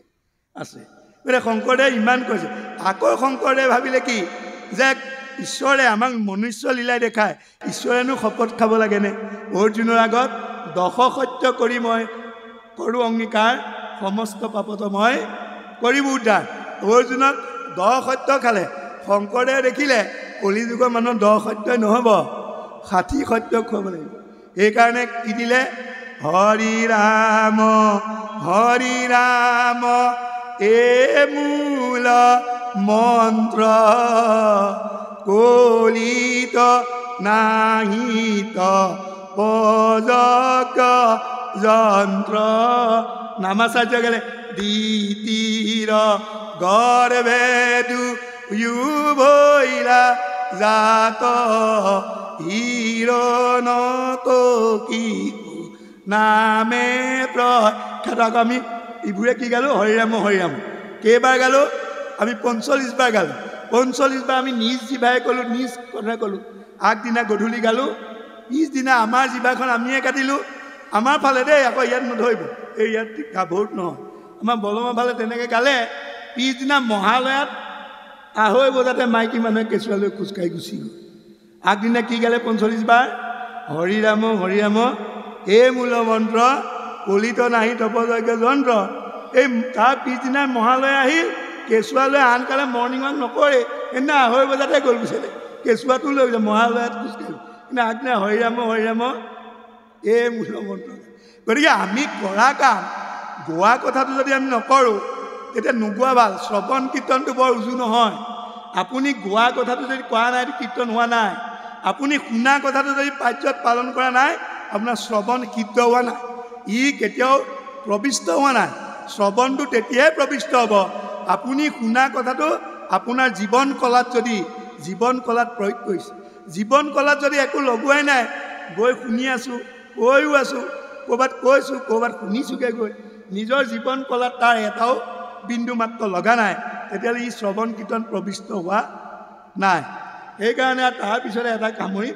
আছে গতিকে শংকৰদেৱে ইমান কৈছে আকৌ শংকৰদেৱে ভাবিলে কি যে ঈশ্বৰে আমাক মনুষ্য লীলাই দেখায় ঈশ্বৰেনো শপত খাব লাগেনে অৰ্জুনৰ আগত 10 সত্য কৰি মই কৰোঁ অংগীকাৰ সমস্ত পাপত মই কৰিব উদ্ধাৰ অৰ্জুনক 10 সত্য খালে শংকৰদেৱে দেখিলে কলিযুগৰ মানুহ 10 সত্যই নহ'ব 60 সত্য খুৱাব লাগিব সেইকাৰণে কি দিলে হৰি ৰাম এ মূল মন্ত্ৰ কলিত নাহিত পজক যন্ত্ৰ নামাচাৰ্য গেলে দ্বিতীৰ গৰ্ভেদু ভৈলা জাত হিৰণত কি নামে প্ৰখ্যাত আমি ইবোৰে কি গালোঁ হৰিৰাম কেইবাৰ গালোঁ আমি 45বাৰ গালোঁ 45বাৰ আমি নিজ জিভাই ক'লোঁ নিজ কথা ক'লোঁ আগদিনা গধূলি গালোঁ পিছদিনা আমাৰ জিভাখন আমিয়ে কাটিলোঁ আমাৰ ফালে দেই আকৌ ইয়াত নধৰিব এই ইয়াত গাভৰুত নহয় আমাৰ বলমৰ ফালে তেনেকৈ গালে পিছদিনা মহালয়াত 2:30 বজাতে মাইকী মানুহে কেঁচুৱালৈ খোজকাঢ়ি গুচি গ'ল আগদিনা কি গালে 45বাৰ হৰিৰাম এই মূল মন্ত্ৰ কলিত নাহি তপযজ্ঞ যন্ত্ৰ এই তাৰ পিছদিনা মহালয়া আহিল কেঁচুৱালৈ আনকালে মৰ্ণিং ৱাক নকৰে সেইদিনা 2:30 বজাতে গ'ল গুচিলে কেঁচুৱাটো লৈ গৈছে মহালয়াত খোজকাঢ়িল কিন্তু আগদিনা হৰিৰাম এই মূল মন্ত্ৰ গতিকে আমি কৰা কাম গোৱা কথাটো যদি আমি নকৰোঁ তেতিয়া নোগোৱা ভাল শ্ৰৱণ কীৰ্তনটো বৰ উজু নহয় আপুনি গোৱা কথাটো যদি কোৱা নাই কীৰ্তন হোৱা নাই আপুনি শুনা কথাটো যদি পাৰ্যত পালন কৰা নাই আপোনাৰ শ্ৰৱণ সিদ্ধ হোৱা নাই ই কেতিয়াও প্ৰবিষ্ট হোৱা নাই শ্ৰৱণটো তেতিয়াই প্ৰবিষ্ট হ'ব আপুনি শুনা কথাটো আপোনাৰ জীৱন কলাত প্ৰয়োগ কৰিছে জীৱন কলাত যদি একো লগোৱাই নাই গৈ শুনি আছোঁ কৈও আছোঁ ক'ৰবাত কৈছোঁ ক'ৰবাত শুনিছোঁগৈ গৈ নিজৰ জীৱন কলাত তাৰ এটাও বিন্দু মাত্ৰ লগা নাই তেতিয়াহ'লে ই শ্ৰৱণ কীৰ্তন প্ৰবিষ্ট হোৱা নাই সেইকাৰণে তাৰপিছতে এটা কামুৰি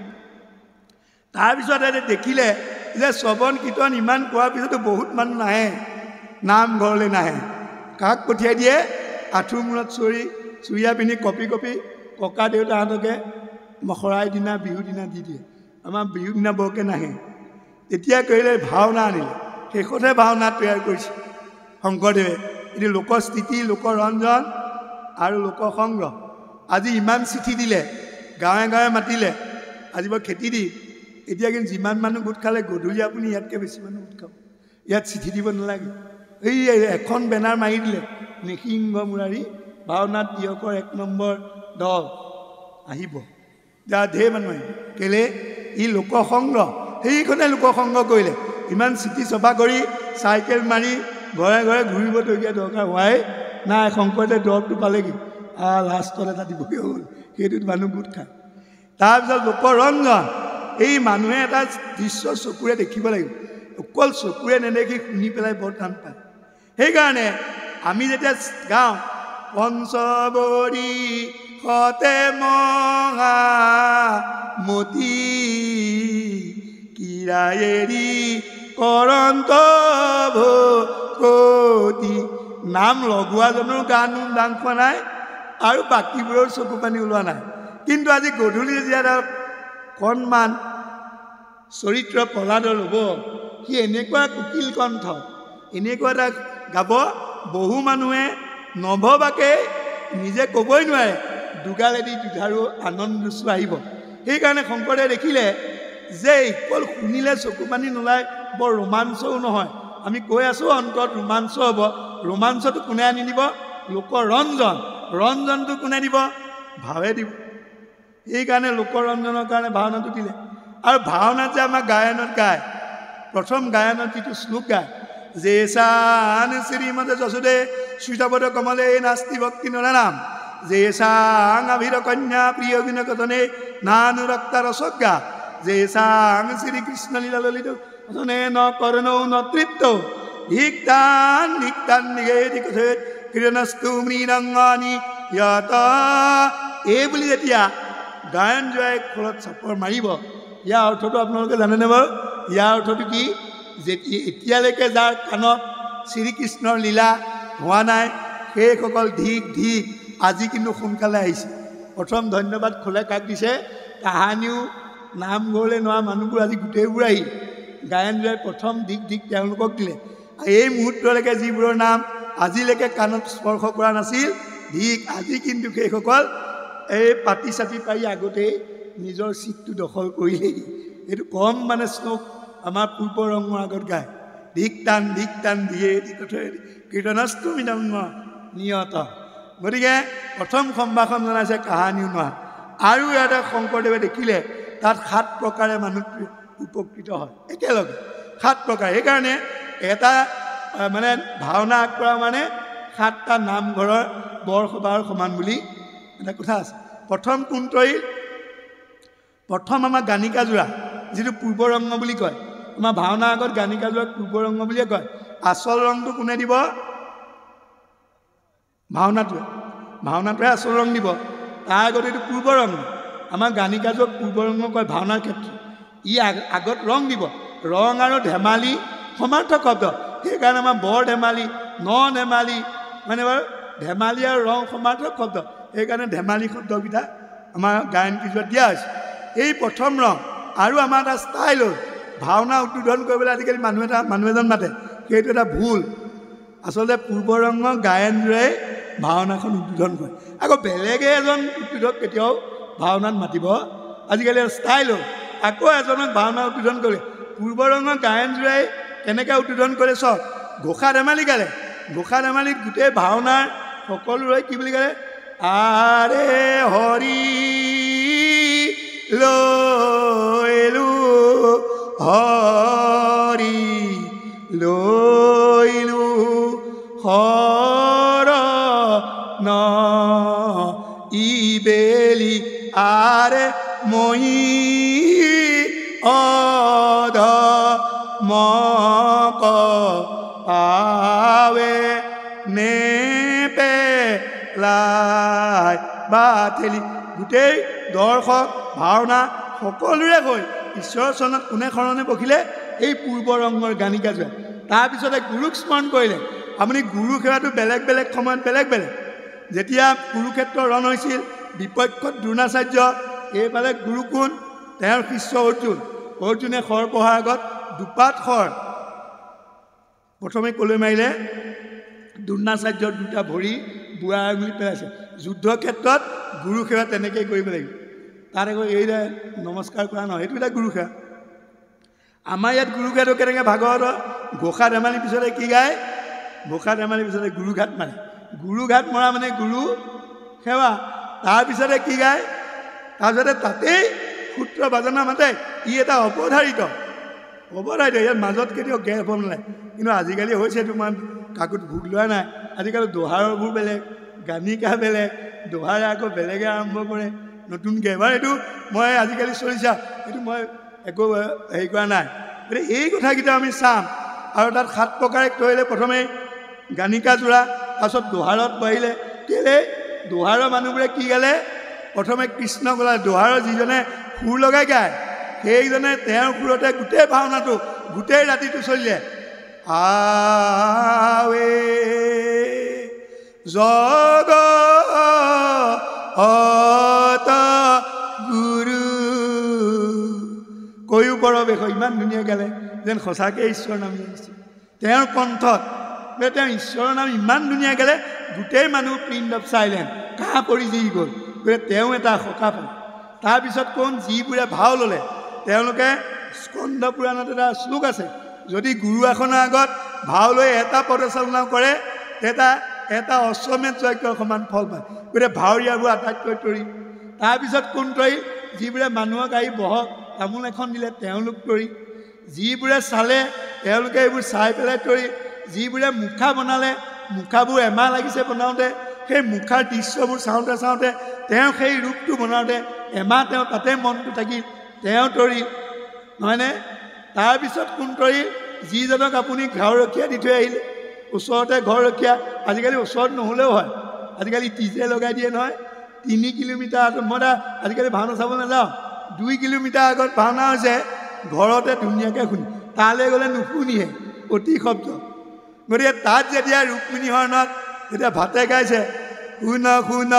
তাৰপিছত দেখিলে যে শ্ৰৱণ কীৰ্তন ইমান কোৱাৰ পিছতো বহুত মানুহ নাহে, নামঘৰলৈ নাহে। কাক পঠিয়াই দিয়ে? আঁঠুৰ মূৰত চুৰিয়া পিন্ধি কপি ককা দেউতাহঁতকে শৰাই দিনা বিহু দিনা দি দিয়ে। আমাৰ বিহু দিনা বৰকৈ নাহে। তেতিয়া কৰিলে ভাওনা আনিলে, শেষতহে ভাওনা তৈয়াৰ কৰিছে শংকৰদেৱে। এটি লোকস্থিতি, লোকৰঞ্জন আৰু লোকসংগ্ৰহ। আজি ইমান চিঠি দিলে, গাঁৱে গাঁৱে মাতিলে, আজি বাৰু খেতি দি। এতিয়া কিন্তু যিমান মানুহ গোট খালে গধূলি আপুনি ইয়াতকৈ বেছি মানুহ গোট খাব। ইয়াত চিঠি দিব নালাগে। এই এখন বেনাৰ মাৰি দিলে, নৃসিংহ মুৰাৰী ভাওনাত দিয়কৰ 1 নম্বৰ দল আহিব। যা ঢেৰ মানুহ আহিব। কেলে? ই লোকসংগ্ৰহ। সেইখনে লোকসংগ্ৰহ কৰিলে। ইমান চিঠি চফা কৰি চাইকেল মাৰি ঘৰে ঘৰে ঘূৰিবলগীয়া দৰকাৰ হোৱাই নাই। শংকৰদেৱে দৰৱটো পালেগৈ, লাষ্টত এটা দিবগৈ হ'ল। সেইটোত মানুহ গোট খায়। তাৰপিছত লোকৰঞ্জন। এই মানুহে এটা দৃশ্য চকুৰে দেখিব লাগিব। অকল চকুৰে নেদেখি শুনি পেলাই বৰ টান পায়। সেইকাৰণে আমি যেতিয়া গাওঁ পঞ্চবৰী হতে মহামতি কিৰায়েৰি কৰন্ত ভকতি, নাম লগোৱাজনৰ গান দাং খোৱা নাই আৰু বাকীবোৰৰ চকু পানী ওলোৱা নাই। কিন্তু আজি গধূলি যেতিয়া কণমান চৰিত্ৰ প্ৰহ্লাদৰ ল'ব, সি এনেকুৱা কুকিল কণ্ঠ, এনেকুৱা এটা গাব, বহু মানুহে নভবাকে নিজে ক'বই নোৱাৰে, দুগালেদি দুধাৰো আনন্দ আহিব। সেইকাৰণে শংকৰদেৱে দেখিলে যে অকল শুনিলে চকু পানী নোলায়, বৰ ৰোমাঞ্চও নহয়। আমি কৈ আছোঁ অন্তত ৰোমাঞ্চ হ'ব। ৰোমাঞ্চটো কোনে আনি দিব? লোকৰঞ্জন। ৰঞ্জনটো কোনে দিব? ভাৱে দিব। সেইকাৰণে লোকৰঞ্জনৰ কাৰণে ভাওনাটো দিলে। আৰু ভাওনাত যে আমাৰ গায়নত গায়, প্ৰথম গায়নত যিটো শ্লোক গায়, যে চান শ্ৰীমতে যশোদে শ্ৰীতপদ কমলে নাস্তি ভক্তি নৰাম, যে চাং আভিৰ কন্যা প্ৰিয় বিনকথনে নানুৰক্তা ৰসজ্ঞা, যে চাং শ্ৰীকৃষ্ণ লীলা ললিত ন কৰ্ণৌ ন তৃপ্ত ধিক্তান ধিক্তান নিগেতি কথেত কীৰ্ণস্তু মৃণাংগানি ইয়াত। এই বুলি যেতিয়া গায়ন জয় খোলত চাপৰ মাৰিব, ইয়াৰ অৰ্থটো আপোনালোকে জানেনে বাৰু? ইয়াৰ অৰ্থটো কি? যে এতিয়ালৈকে যাৰ কাণত শ্ৰীকৃষ্ণৰ লীলা হোৱা নাই, সেইসকল ধিক ধিক, আজি কিন্তু সোনকালে আহিছে। প্ৰথম ধন্যবাদ খোলে কাক দিছে? কাহানিও নামঘৰলৈ নোৱা মানুহবোৰ আজি গোটেইবোৰ আহি গায়ন জয় প্ৰথম ধিক ধিক তেওঁলোকক দিলে। এই মুহূৰ্তলৈকে যিবোৰৰ নাম আজিলৈকে কাণত স্পৰ্শ কৰা নাছিল, ধিক, আজি কিন্তু সেইসকল এই পাতি চাতি পাৰি আগতেই নিজৰ চিটটো দখল কৰিলেই। এইটো কম মানে শ্লোক আমাৰ পূৰ্ব ৰঙৰ আগত গায়, ধিক্তান ধিক্তান দিয়ে কীৰ্তনস্তু মৃণাংগ নিয়ত। গতিকে প্ৰথম সম্ভাষণ জনাইছে কাহানিও নোৱা। আৰু ইয়াতে শংকৰদেৱে দেখিলে তাত 7 প্ৰকাৰে মানুহ উপকৃত হয় একেলগে, 7 প্ৰকাৰ। সেইকাৰণে এটা মানে ভাওনা আগবঢ়া মানে 7টা নামঘৰৰ বৰসবাহৰ সমান বুলি এটা কথা আছে। প্ৰথম কুন্তৰী, প্ৰথম আমাৰ গানিকাযোৰা, যিটো পূৰ্বৰংগ বুলি কয়। আমাৰ ভাওনা আগত গানিকাযোৰাক পূৰ্বৰংগ বুলিয়ে কয়। আচল ৰংটো কোনে দিব? ভাওনাটোৱে আচল ৰং দিব। তাৰ আগত এইটো পূৰ্বৰংগ। আমাৰ গানিকাযোৰক পূৰ্বৰংগ কয় ভাওনাৰ ক্ষেত্ৰত। ই আগত ৰং দিব। ৰং আৰু ধেমালি সমাৰ্থক শব্দ। সেইকাৰণে আমাৰ বৰ ধেমালি, ধেমালি মানে বাৰু ধেমালি আৰু ৰং সমাৰ্থক শব্দ। সেইকাৰণে ধেমালি শব্দকেইটা আমাৰ গায়ন কিছুমান দিয়া হৈছে। এই প্ৰথম ৰং। আৰু আমাৰ এটা ষ্টাইল হ'ল ভাওনা উদ্বোধন কৰিবলৈ আজিকালি মানুহ এজন মাতে, সেইটো এটা ভুল। আচলতে পূৰ্বৰংগ গায়নযোৰে ভাওনাখন উদ্বোধন কৰে। আকৌ বেলেগে এজন উদ্বোধক কেতিয়াও ভাওনাত মাতিব আজিকালি ষ্টাইল হ'ল। আকৌ এজনক ভাওনা উদ্বোধন কৰে। পূৰ্বৰংগ গায়নযোৰে কেনেকৈ উদ্বোধন কৰে চাওক। ঘোষা ধেমালি গালে। ঘোষা ধেমালিত গোটেই ভাওনাৰ সকলোৰে কি বুলি ক'লে? আৰে হৰি লৈলো হৰি লৈলো শৰণ ইবেলি আৰে মই অধমক পাৱে নেপেলাই বা ঠেলি। গোটেই দৰ্শক ভাওনা সকলোৰে হৈ ঈশ্বৰৰ চৰণত কোনে শৰণে বহিলে এই পূৰ্ব ৰঙৰ গানিকাযোৰে তাৰপিছতে গুৰুক স্মৰণ কৰিলে আপুনি গুৰু সেৱাটো বেলেগ বেলেগ সময়ত বেলেগ বেলেগ যেতিয়া কুৰুক্ষেত্ৰ ৰণ হৈছিল বিপক্ষত দ্ৰোণাচাৰ্য এইফালে গুৰু কোন তেওঁৰ শিষ্য অৰ্জুনে শৰ পঢ়াৰ আগত দুপাত শৰ প্ৰথমে কলৈ মাৰিলে দ্ৰোণাচাৰ্যৰ দুটা ভৰি বুঢ়া আঙুলি পেলাইছে যুদ্ধ ক্ষেত্ৰত গুৰু সেৱা তেনেকৈ কৰিব লাগিব তাত আকৌ এইদৰে নমস্কাৰ কৰা নহয় এইটো এটা গুৰু সেৱা আমাৰ ইয়াত গুৰু সেৱাটো কেনেকৈ ভাগৱতৰ ঘোষা ধেমালিৰ পিছতে কি গায় ঘোষা ধেমালিৰ পিছতে গুৰুঘাট মাৰে গুৰুঘাট মৰা মানে গুৰু সেৱা তাৰপিছতে কি গায় তাৰপিছতে তাতেই সূত্ৰ বাজনা মাতে ই এটা অৱধাৰিত ইয়াৰ মাজত কেতিয়াও গেপ হ'ব নালাগে কিন্তু আজিকালি হৈছে তোমাৰ কাকোত ভোগ লোৱা নাই আজিকালি দোহাৰবোৰ বেলেগ গানিকা বেলেগ দোহাৰে আকৌ বেলেগে আৰম্ভ কৰে নতুনকৈ এবাৰ এইটো মই আজিকালি চলিছা এইটো মই একো হেৰি কৰা নাই গতিকে এই কথাকেইটা আমি চাম আৰু তাত 7 প্ৰকাৰে কৰিলে প্ৰথমে গানিকা যোৰা তাৰপিছত দোহাৰত বাঢ়িলে কেলৈ দোহাৰৰ মানুহবোৰে কি গালে প্ৰথমে কৃষ্ণ গলা দোহাৰৰ যিজনে সুৰ লগাই গায় সেইজনে তেওঁৰ সুৰতে গোটেই ভাওনাটো গোটেই ৰাতিটো চলিলে আৱে জগত গুৰু কৈও পৰৱেশ ইমান ধুনীয়া গালে যেন সঁচাকৈ ঈশ্বৰ নামি আহিছে তেওঁৰ কণ্ঠত তেওঁ ঈশ্বৰৰ নাম ইমান ধুনীয়া গালে গোটেই মানুহ প্ৰিণ্ট অফ চাইলেণ্ট কাহ পৰি যি গ'ল গতিকে তেওঁ এটা সকাহ পালে তাৰপিছত কোন যিবোৰে ভাও ল'লে তেওঁলোকে স্কন্দ পুৰাণত এটা শ্লোক আছে যদি গুৰু আসনৰ আগত ভাও লৈ এটা পদচালনা কৰে এটা অশ্বমেধ যজ্ঞৰ সমান ফল পায় গতিকে ভাৱৰীয়াবোৰ আটাইতকৈ তৰি তাৰপিছত কোন তৰি যিবোৰে মানুহক আহি বহক তামোল এখন দিলে তেওঁলোক তৰি যিবোৰে চালে তেওঁলোকে এইবোৰ চাই পেলাই তৰি যিবোৰে মুখা বনালে মুখাবোৰ এমাহ লাগিছে বনাওঁতে সেই মুখাৰ দৃশ্যবোৰ চাওঁতে তেওঁ সেই ৰূপটো বনাওঁতে এমাহ তেওঁ তাতে মনটো থাকিল তেওঁ তৰি নহয়নে তাৰপিছত কোন তৰি যিজনক আপুনি ঘৰ ৰখীয়া দি থৈ আহিলে ওচৰতে ঘৰ ৰখীয়া আজিকালি ওচৰত নহ'লেও হয় আজিকালি টিজে লগাই দিয়ে নহয় 3 কিলোমিটাৰ আগত মই আজিকালি ভাওনা চাব নাযাওঁ 2 কিলোমিটাৰ আগত ভাওনা হৈছে ঘৰতে ধুনীয়াকৈ শুনি তালৈ গ'লে নুশুনিহে অতি শব্দ গতিকে তাত যেতিয়া ৰুক্মিণী হৰণত যেতিয়া ভাতে গাইছে শুন শুন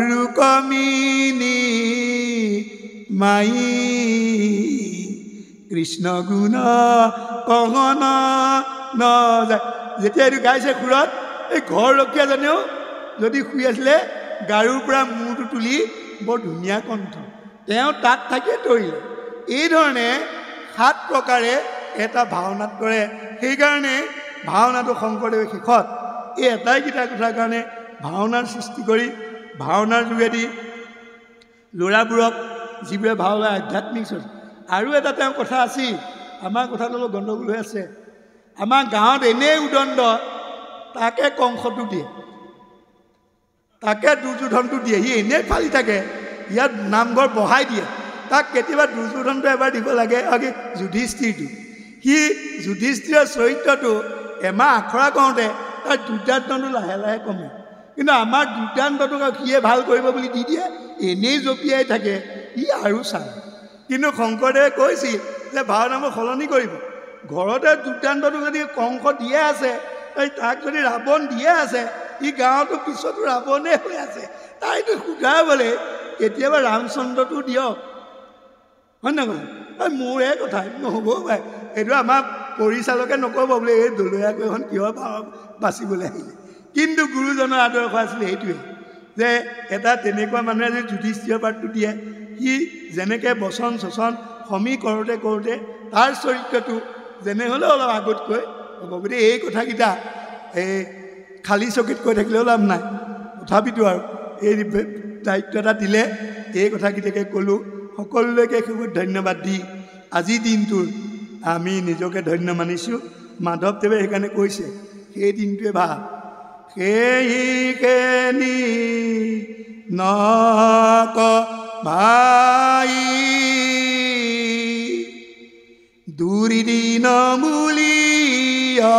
ৰুক্মিণী মাই কৃষ্ণ গুণ কহন নযায় যেতিয়া এইটো গাইছে সুৰত এই ঘৰ ৰখীয়াজনেও যদি শুই আছিলে গাৰুৰ পৰা মূৰটো তুলি বৰ ধুনীয়া কণ্ঠ তেওঁ তাত থাকিয়ে তৰিলে এইধৰণে 7 প্ৰকাৰে এটা ভাওনাত কৰে সেইকাৰণে ভাওনাটো শংকৰদেৱে শেষত এই এটাইকেইটা কথাৰ কাৰণে ভাওনাৰ সৃষ্টি কৰি ভাওনাৰ যোগেদি ল'ৰাবোৰক যিবোৰে ভাও লয় আধ্যাত্মিক চৰ্চা আৰু এটা তেওঁ কথা আছিল আমাৰ কথাটো অলপ গণ্ডগোল হৈ আছে আমাৰ গাঁৱত এনেই উদণ্ড তাকে কংসটো দিয়ে তাকে দুৰ্যোধনটো দিয়ে সি এনেই ফালি থাকে ইয়াত নামঘৰ বহাই দিয়ে তাক কেতিয়াবা দুৰ্যোধনটো এবাৰ দিব লাগে যুধিষ্ঠিৰটো সি যুধিষ্ঠিৰৰ চৰিত্ৰটো এমাহ আখৰা কৰোঁতে তাৰ দুৰ্দান্তটো লাহে লাহে কমে কিন্তু আমাৰ দুৰ্দান্তটোক সিয়ে ভাল কৰিব বুলি দি দিয়ে এনেই জঁপিয়াই থাকে ই আৰু চায় কিন্তু শংকৰদেৱে কৈছিল যে ভাওনাবোৰ সলনি কৰিব ঘৰতে দুৰ্দান্তটো যদি কংস দিয়ে আছে তাক যদি ৰাৱণ দিয়ে আছে ই গাঁৱতো পিছতো ৰাৱণে হৈ আছে তাইতো শুধাবলৈ কেতিয়াবা ৰামচন্দ্ৰটো দিয়ক হয় নহয় মোৰে কথা নহ'ব পাৰে এইটো আমাৰ পৰিচালকে নক'ব বোলে এই দলীয়াকৈ এখন কিয় বাচিবলৈ আহিলে কিন্তু গুৰুজনৰ আদৰ্শ আছিলে সেইটোৱে যে এটা তেনেকুৱা মানুহে যদি যুধিষ্ঠিৰ পাঠটো দিয়ে সি যেনেকৈ বচন চচন সমী কৰোঁতে তাৰ চৰিত্ৰটো যেনে হ'লেও অলপ আগতকৈ হ'ব গতিকে এই কথাকেইটা এই খালী চকীত কৈ থাকিলেও লাভ নাই তথাপিতো আৰু এই দায়িত্ব এটা দিলে এই কথাকেইটাকে ক'লোঁ সকলোলৈকে খুব ধন্যবাদ দি আজিৰ দিনটোৰ আমি নিজকে ধন্য মানিছোঁ মাধৱদেৱে সেইকাৰণে কৈছে সেই দিনটোৱে ভাল সেইখিনি নক ভাই দুৰ্দিন মূলীয়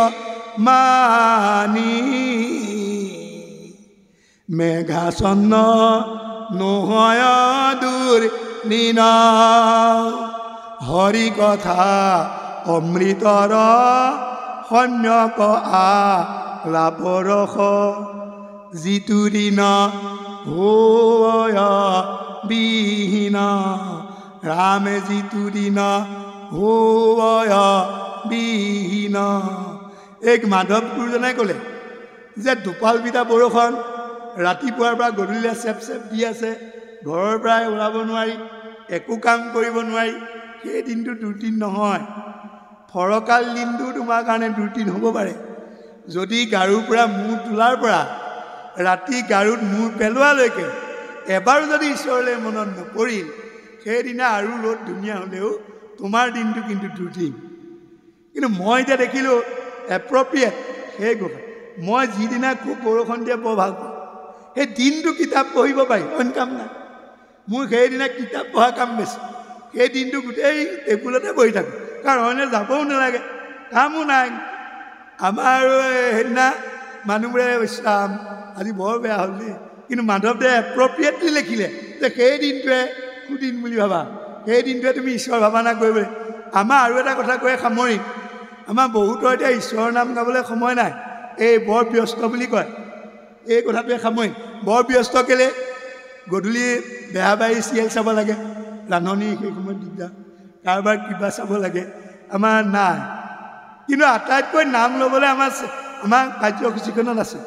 মানি মেঘাচন্ন নহয় দূৰ নিন হৰি কথা অমৃতৰ সন্যক লাভৰস যিটো দিন হয় বিহীন ৰামে যিটো দিন হয় বিহীন। এক মাধৱ গুৰুজনাই ক'লে যে দুপালবিটা বৰষুণ ৰাতিপুৱাৰ পৰা গধূলিলৈ চেপ চেপ দি আছে, ঘৰৰ পৰাই ওলাব নোৱাৰি, একো কাম কৰিব নোৱাৰি। সেই দিনটো দুৰ্দিন নহয়, ফৰকাল দিনটো তোমাৰ কাৰণে দুৰ্দিন হ'ব পাৰে। যদি গাৰুৰ পৰা মূৰ তোলাৰ পৰা ৰাতি গাৰুত মূৰ পেলোৱালৈকে এবাৰো যদি ঈশ্বৰলৈ মনত নপৰিল, সেইদিনা আৰু ৰ'দ ধুনীয়া হ'লেও তোমাৰ দিনটো কিন্তু দুৰ্দিন। কিন্তু মই এতিয়া দেখিলোঁ এপ্ৰপ্ৰিয়েট সেই কথা। মই যিদিনা খুব বৰষুণ দিয়ে বৰ ভাল পাওঁ, সেই দিনটো কিতাপ পঢ়িব পাৰি, অইন কাম নাই। মোৰ সেইদিনা কিতাপ পঢ়া কাম বেছি। সেই দিনটো গোটেই টেবুলতে বহি থাকোঁ, কাৰণ অইনে যাবও নালাগে, কামো নাই। আমাৰ আৰু সেইদিনা মানুহবোৰে ইছলাম আজি বৰ বেয়া হ'ল দেই, কিন্তু মাধৱদেৱে এপ্ৰপ্ৰিয়েটলি লিখিলে যে সেই দিনটোৱে সুদিন বুলি ভাবা, সেই দিনটোৱে তুমি ঈশ্বৰ ভাৱনা কৰিবলৈ। আমাৰ আৰু এটা কথা কৈ সামৰিম, আমাৰ বহুতৰ এতিয়া ঈশ্বৰৰ নাম গাবলৈ সময় নাই, এই বৰ ব্যস্ত বুলি কয়। এই কথাটোৱে সামৰিম, বৰ ব্যস্ত কেলে? গধূলি বেহাবাৰী চিৰিয়েল চাব লাগে, ৰান্ধনি সেই সময়ত দিগদাৰ, কাৰোবাৰ কিবা চাব লাগে, আমাৰ নাই। কিন্তু আটাইতকৈ নাম ল'বলৈ আমাৰ কাৰ্যসূচীখনত আছে।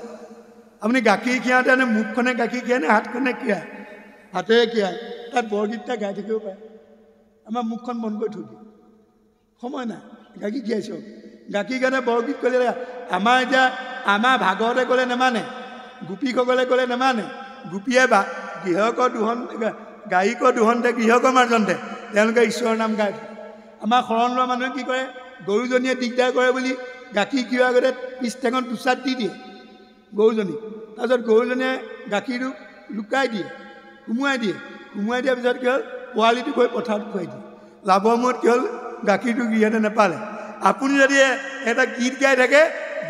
আপুনি গাখীৰ খীৰাওঁতে মুখখনে গাখীৰ খীৰাই নে হাতখনে খীৰাই? হাতেৰে খীৰাই, তাত বৰগীতটা গাই থাকিব পাৰে। আমাৰ মুখখন বন্ধ কৰি থৈ দিয়ে, সময় নাই, গাখীৰ খীৰাইছোঁ। গাখীৰ কাৰণে বৰগীত কৰিলে আমাৰ এতিয়া আমাৰ ভাগৱতে ক'লে নেমানে, গোপীসকলে ক'লে নেমানে। গোপীয়ে গৃহকৰ দুখন গায়িকৰ দুখনতে গৃহকৰ মাজতে তেওঁলোকে ঈশ্বৰৰ নাম গায়। আমাৰ শৰণ লোৱা মানুহে কি কৰে, গৰুজনীয়ে দিগদাৰ কৰে বুলি গাখীৰ খীৰোৱাৰ আগতে পিছটেঙত দুচাত দি দিয়ে গৰুজনী। তাৰপিছত গৰুজনীয়ে গাখীৰটো লুকাই দিয়ে, সুমুৱাই দিয়াৰ পিছত কি হ'ল, পোৱালিটো গৈ পথাৰত খুৱাই দিয়ে। লাভৰ মূৰত কি হ'ল, গাখীৰটো গৃহতে নেপালে। আপুনি যদি এটা গীত গাই থাকে,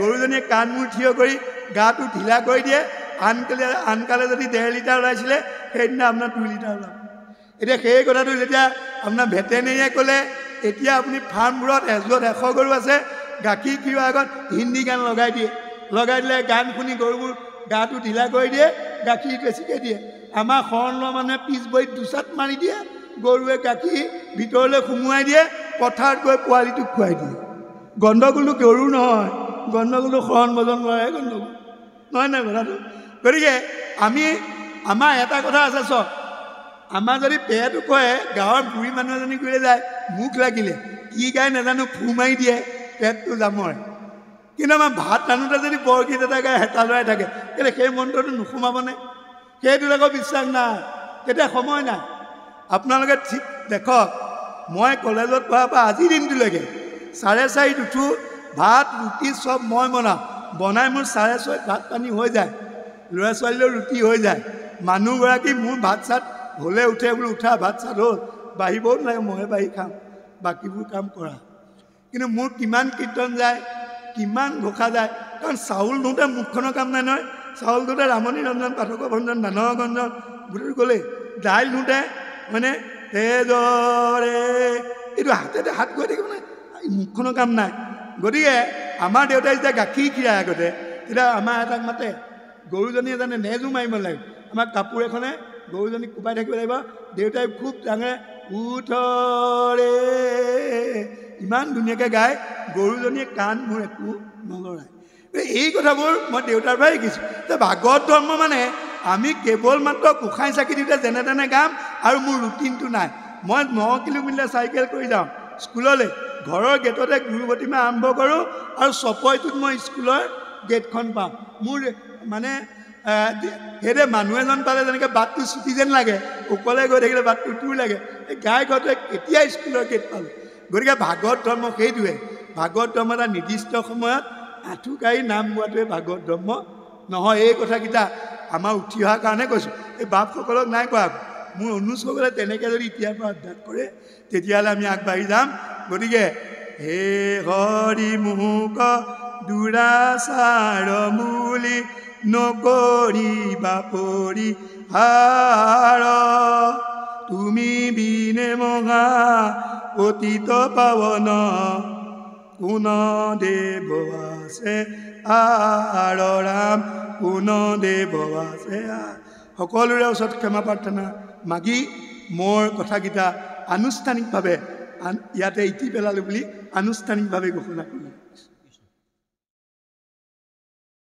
গৰুজনীয়ে কাণ মূৰ থিয় কৰি গাটো ঢিলা কৰি দিয়ে, আনকালে যদি 1.5 লিটাৰ ওলাইছিলে সেইদিনা আপোনাৰ 2 লিটাৰ ওলাব। এতিয়া সেই কথাটো যেতিয়া আপোনাৰ ভেটেনেৰিয়ে ক'লে, এতিয়া আপুনি ফাৰ্মবোৰত য'ত 100 গৰু আছে, গাখীৰ খীৰোৱাৰ আগত হিন্দী গান লগাই দিয়ে, লগাই দিলে গান শুনি গৰুবোৰ গাটো ঢিলা কৰি দিয়ে, গাখীৰ বেছিকৈ দিয়ে। আমাৰ শৰণ লোৱা মানুহে পিছ বহীত দুচাত মাৰি দিয়ে, গৰুৱে গাখীৰ ভিতৰলৈ সুমুৱাই দিয়ে, পথাৰত গৈ পোৱালিটোক খুৱাই দিয়ে। গণ্ডগোলটো গৰু নহয়, গণ্ডগোলটো শৰণ ভজন লৰাই গণ্ডগোল নহয় নাই কথাটো। গতিকে আমাৰ এটা কথা আছে, চব আমাৰ যদি পেট কয়, গাঁৱৰ বুঢ়ী মানুহ এজনী কৰিলে যায়, মুখ লাগিলে কি গাই নাজানো ফু মাৰি দিয়ে, পেটটো জামৰে। কিন্তু আমাৰ ভাত ৰান্ধোতে যদি বৰগীত এটা গাই হেতা লৰাই থাকে, কেলে সেই মন্ত্ৰটো নোসোমাবনে? সেইটোত আকৌ বিশ্বাস নাই, তেতিয়া সময় নাই। আপোনালোকে ঠিক দেখক, মই কলেজত পঢ়াৰ পৰা আজিৰ দিনটোলৈকে 4:30 উঠোঁ, ভাত ৰুটি চব মই বনাই মোৰ 6:30 ভাত পানী হৈ যায়, ল'ৰা ছোৱালীলৈ ৰুটি হৈ যায়। মানুহগৰাকী মোৰ ভাত চাত হ'লে উঠে বোলো, উঠা ভাত চাত হ'ল, বাঢ়িবও নালাগে, ময়ে বাঢ়ি খাম, বাকীবোৰ কাম কৰা। কিন্তু মোৰ কিমান কীৰ্তন যায়, কিমান ঘোষা যায়, কাৰণ চাউল ধোঁতে মুখখনৰ কাম নাই নহয়। চাউল ধোঁতে ৰামণি ৰঞ্জন, পাঠক ভঞ্জন, দানৱ গঞ্জন গোটেই গ'লেই। দাইল ধোঁতে মানে তেজৰে এইটো হাতেতে হাত গৈ থাকিব নাই, মুখখনৰ কাম নাই। গতিকে আমাৰ দেউতাই যেতিয়া গাখীৰ খীৰাই আগতে, তেতিয়া আমাৰ এটাক মাতে, গৰুজনীয়ে জানে নেজো মাৰিব লাগিব, আমাৰ কাপোৰ এখনে গৰুজনীক কোবাই থাকিব লাগিব। দেউতাই খুব ডাঙৰে উঠৰে ইমান ধুনীয়াকৈ গায়, গৰুজনীয়ে কাণ মোৰ একো নলৰাই। এই কথাবোৰ মই দেউতাৰ পৰাই শিকিছোঁ। যে ভাগৱত ধৰ্ম মানে আমি কেৱল মাত্ৰ গোসাঁই চাকি দিওঁতে যেনে তেনে গাম, আৰু মোৰ ৰুটিনটো নাই। মই 9 কিলোমিটাৰ চাইকেল কৰি যাওঁ স্কুললৈ, ঘৰৰ গেটতে গুৰুবতীমা আৰম্ভ কৰোঁ, আৰু চপয়টোত মই স্কুলৰ গেটখন পাওঁ। মোৰ মানে সেইদৰে মানুহ এজন পালে যেনেকৈ বাটটো চুটি যেন লাগে, অকলে গৈ থাকিলে বাটটো দূৰ লাগে, এই গাই ঘৰটোৱে কেতিয়া স্কুলৰ গেট পালোঁ। গতিকে ভাগৱত ধৰ্ম সেইটোৱে। ভাগৱত ধৰ্ম এটা নিৰ্দিষ্ট সময়ত আঁঠুকাঢ়ি নাম গোৱাটোৱে ভাগৱত ধৰ্ম নহয়। এই কথাকেইটা আমাৰ উঠি অহাৰ কাৰণে কৈছোঁ, এই বাপসকলক নাই কোৱা। মোৰ অনুজসকলে তেনেকৈ যদি এতিয়াৰ পৰা অভ্যাস কৰে, তেতিয়াহ'লে আমি আগবাঢ়ি যাম। গতিকে হে হৰি মুখ দুৰাচাৰ মূলি নকৰিবা পৰিহাৰ, তুমি বিনে মহা পতিত পাৱন কোন দেৱ আছে আৰ ৰাম কোন দেৱ আছে সকলোৰে ওচৰত ক্ষমা প্ৰাৰ্থনা মাগি মোৰ কথাকেইটা আনুষ্ঠানিকভাৱে ইয়াতে ইতি পেলালোঁ বুলি আনুষ্ঠানিকভাৱে ঘোষণা কৰিলোঁ।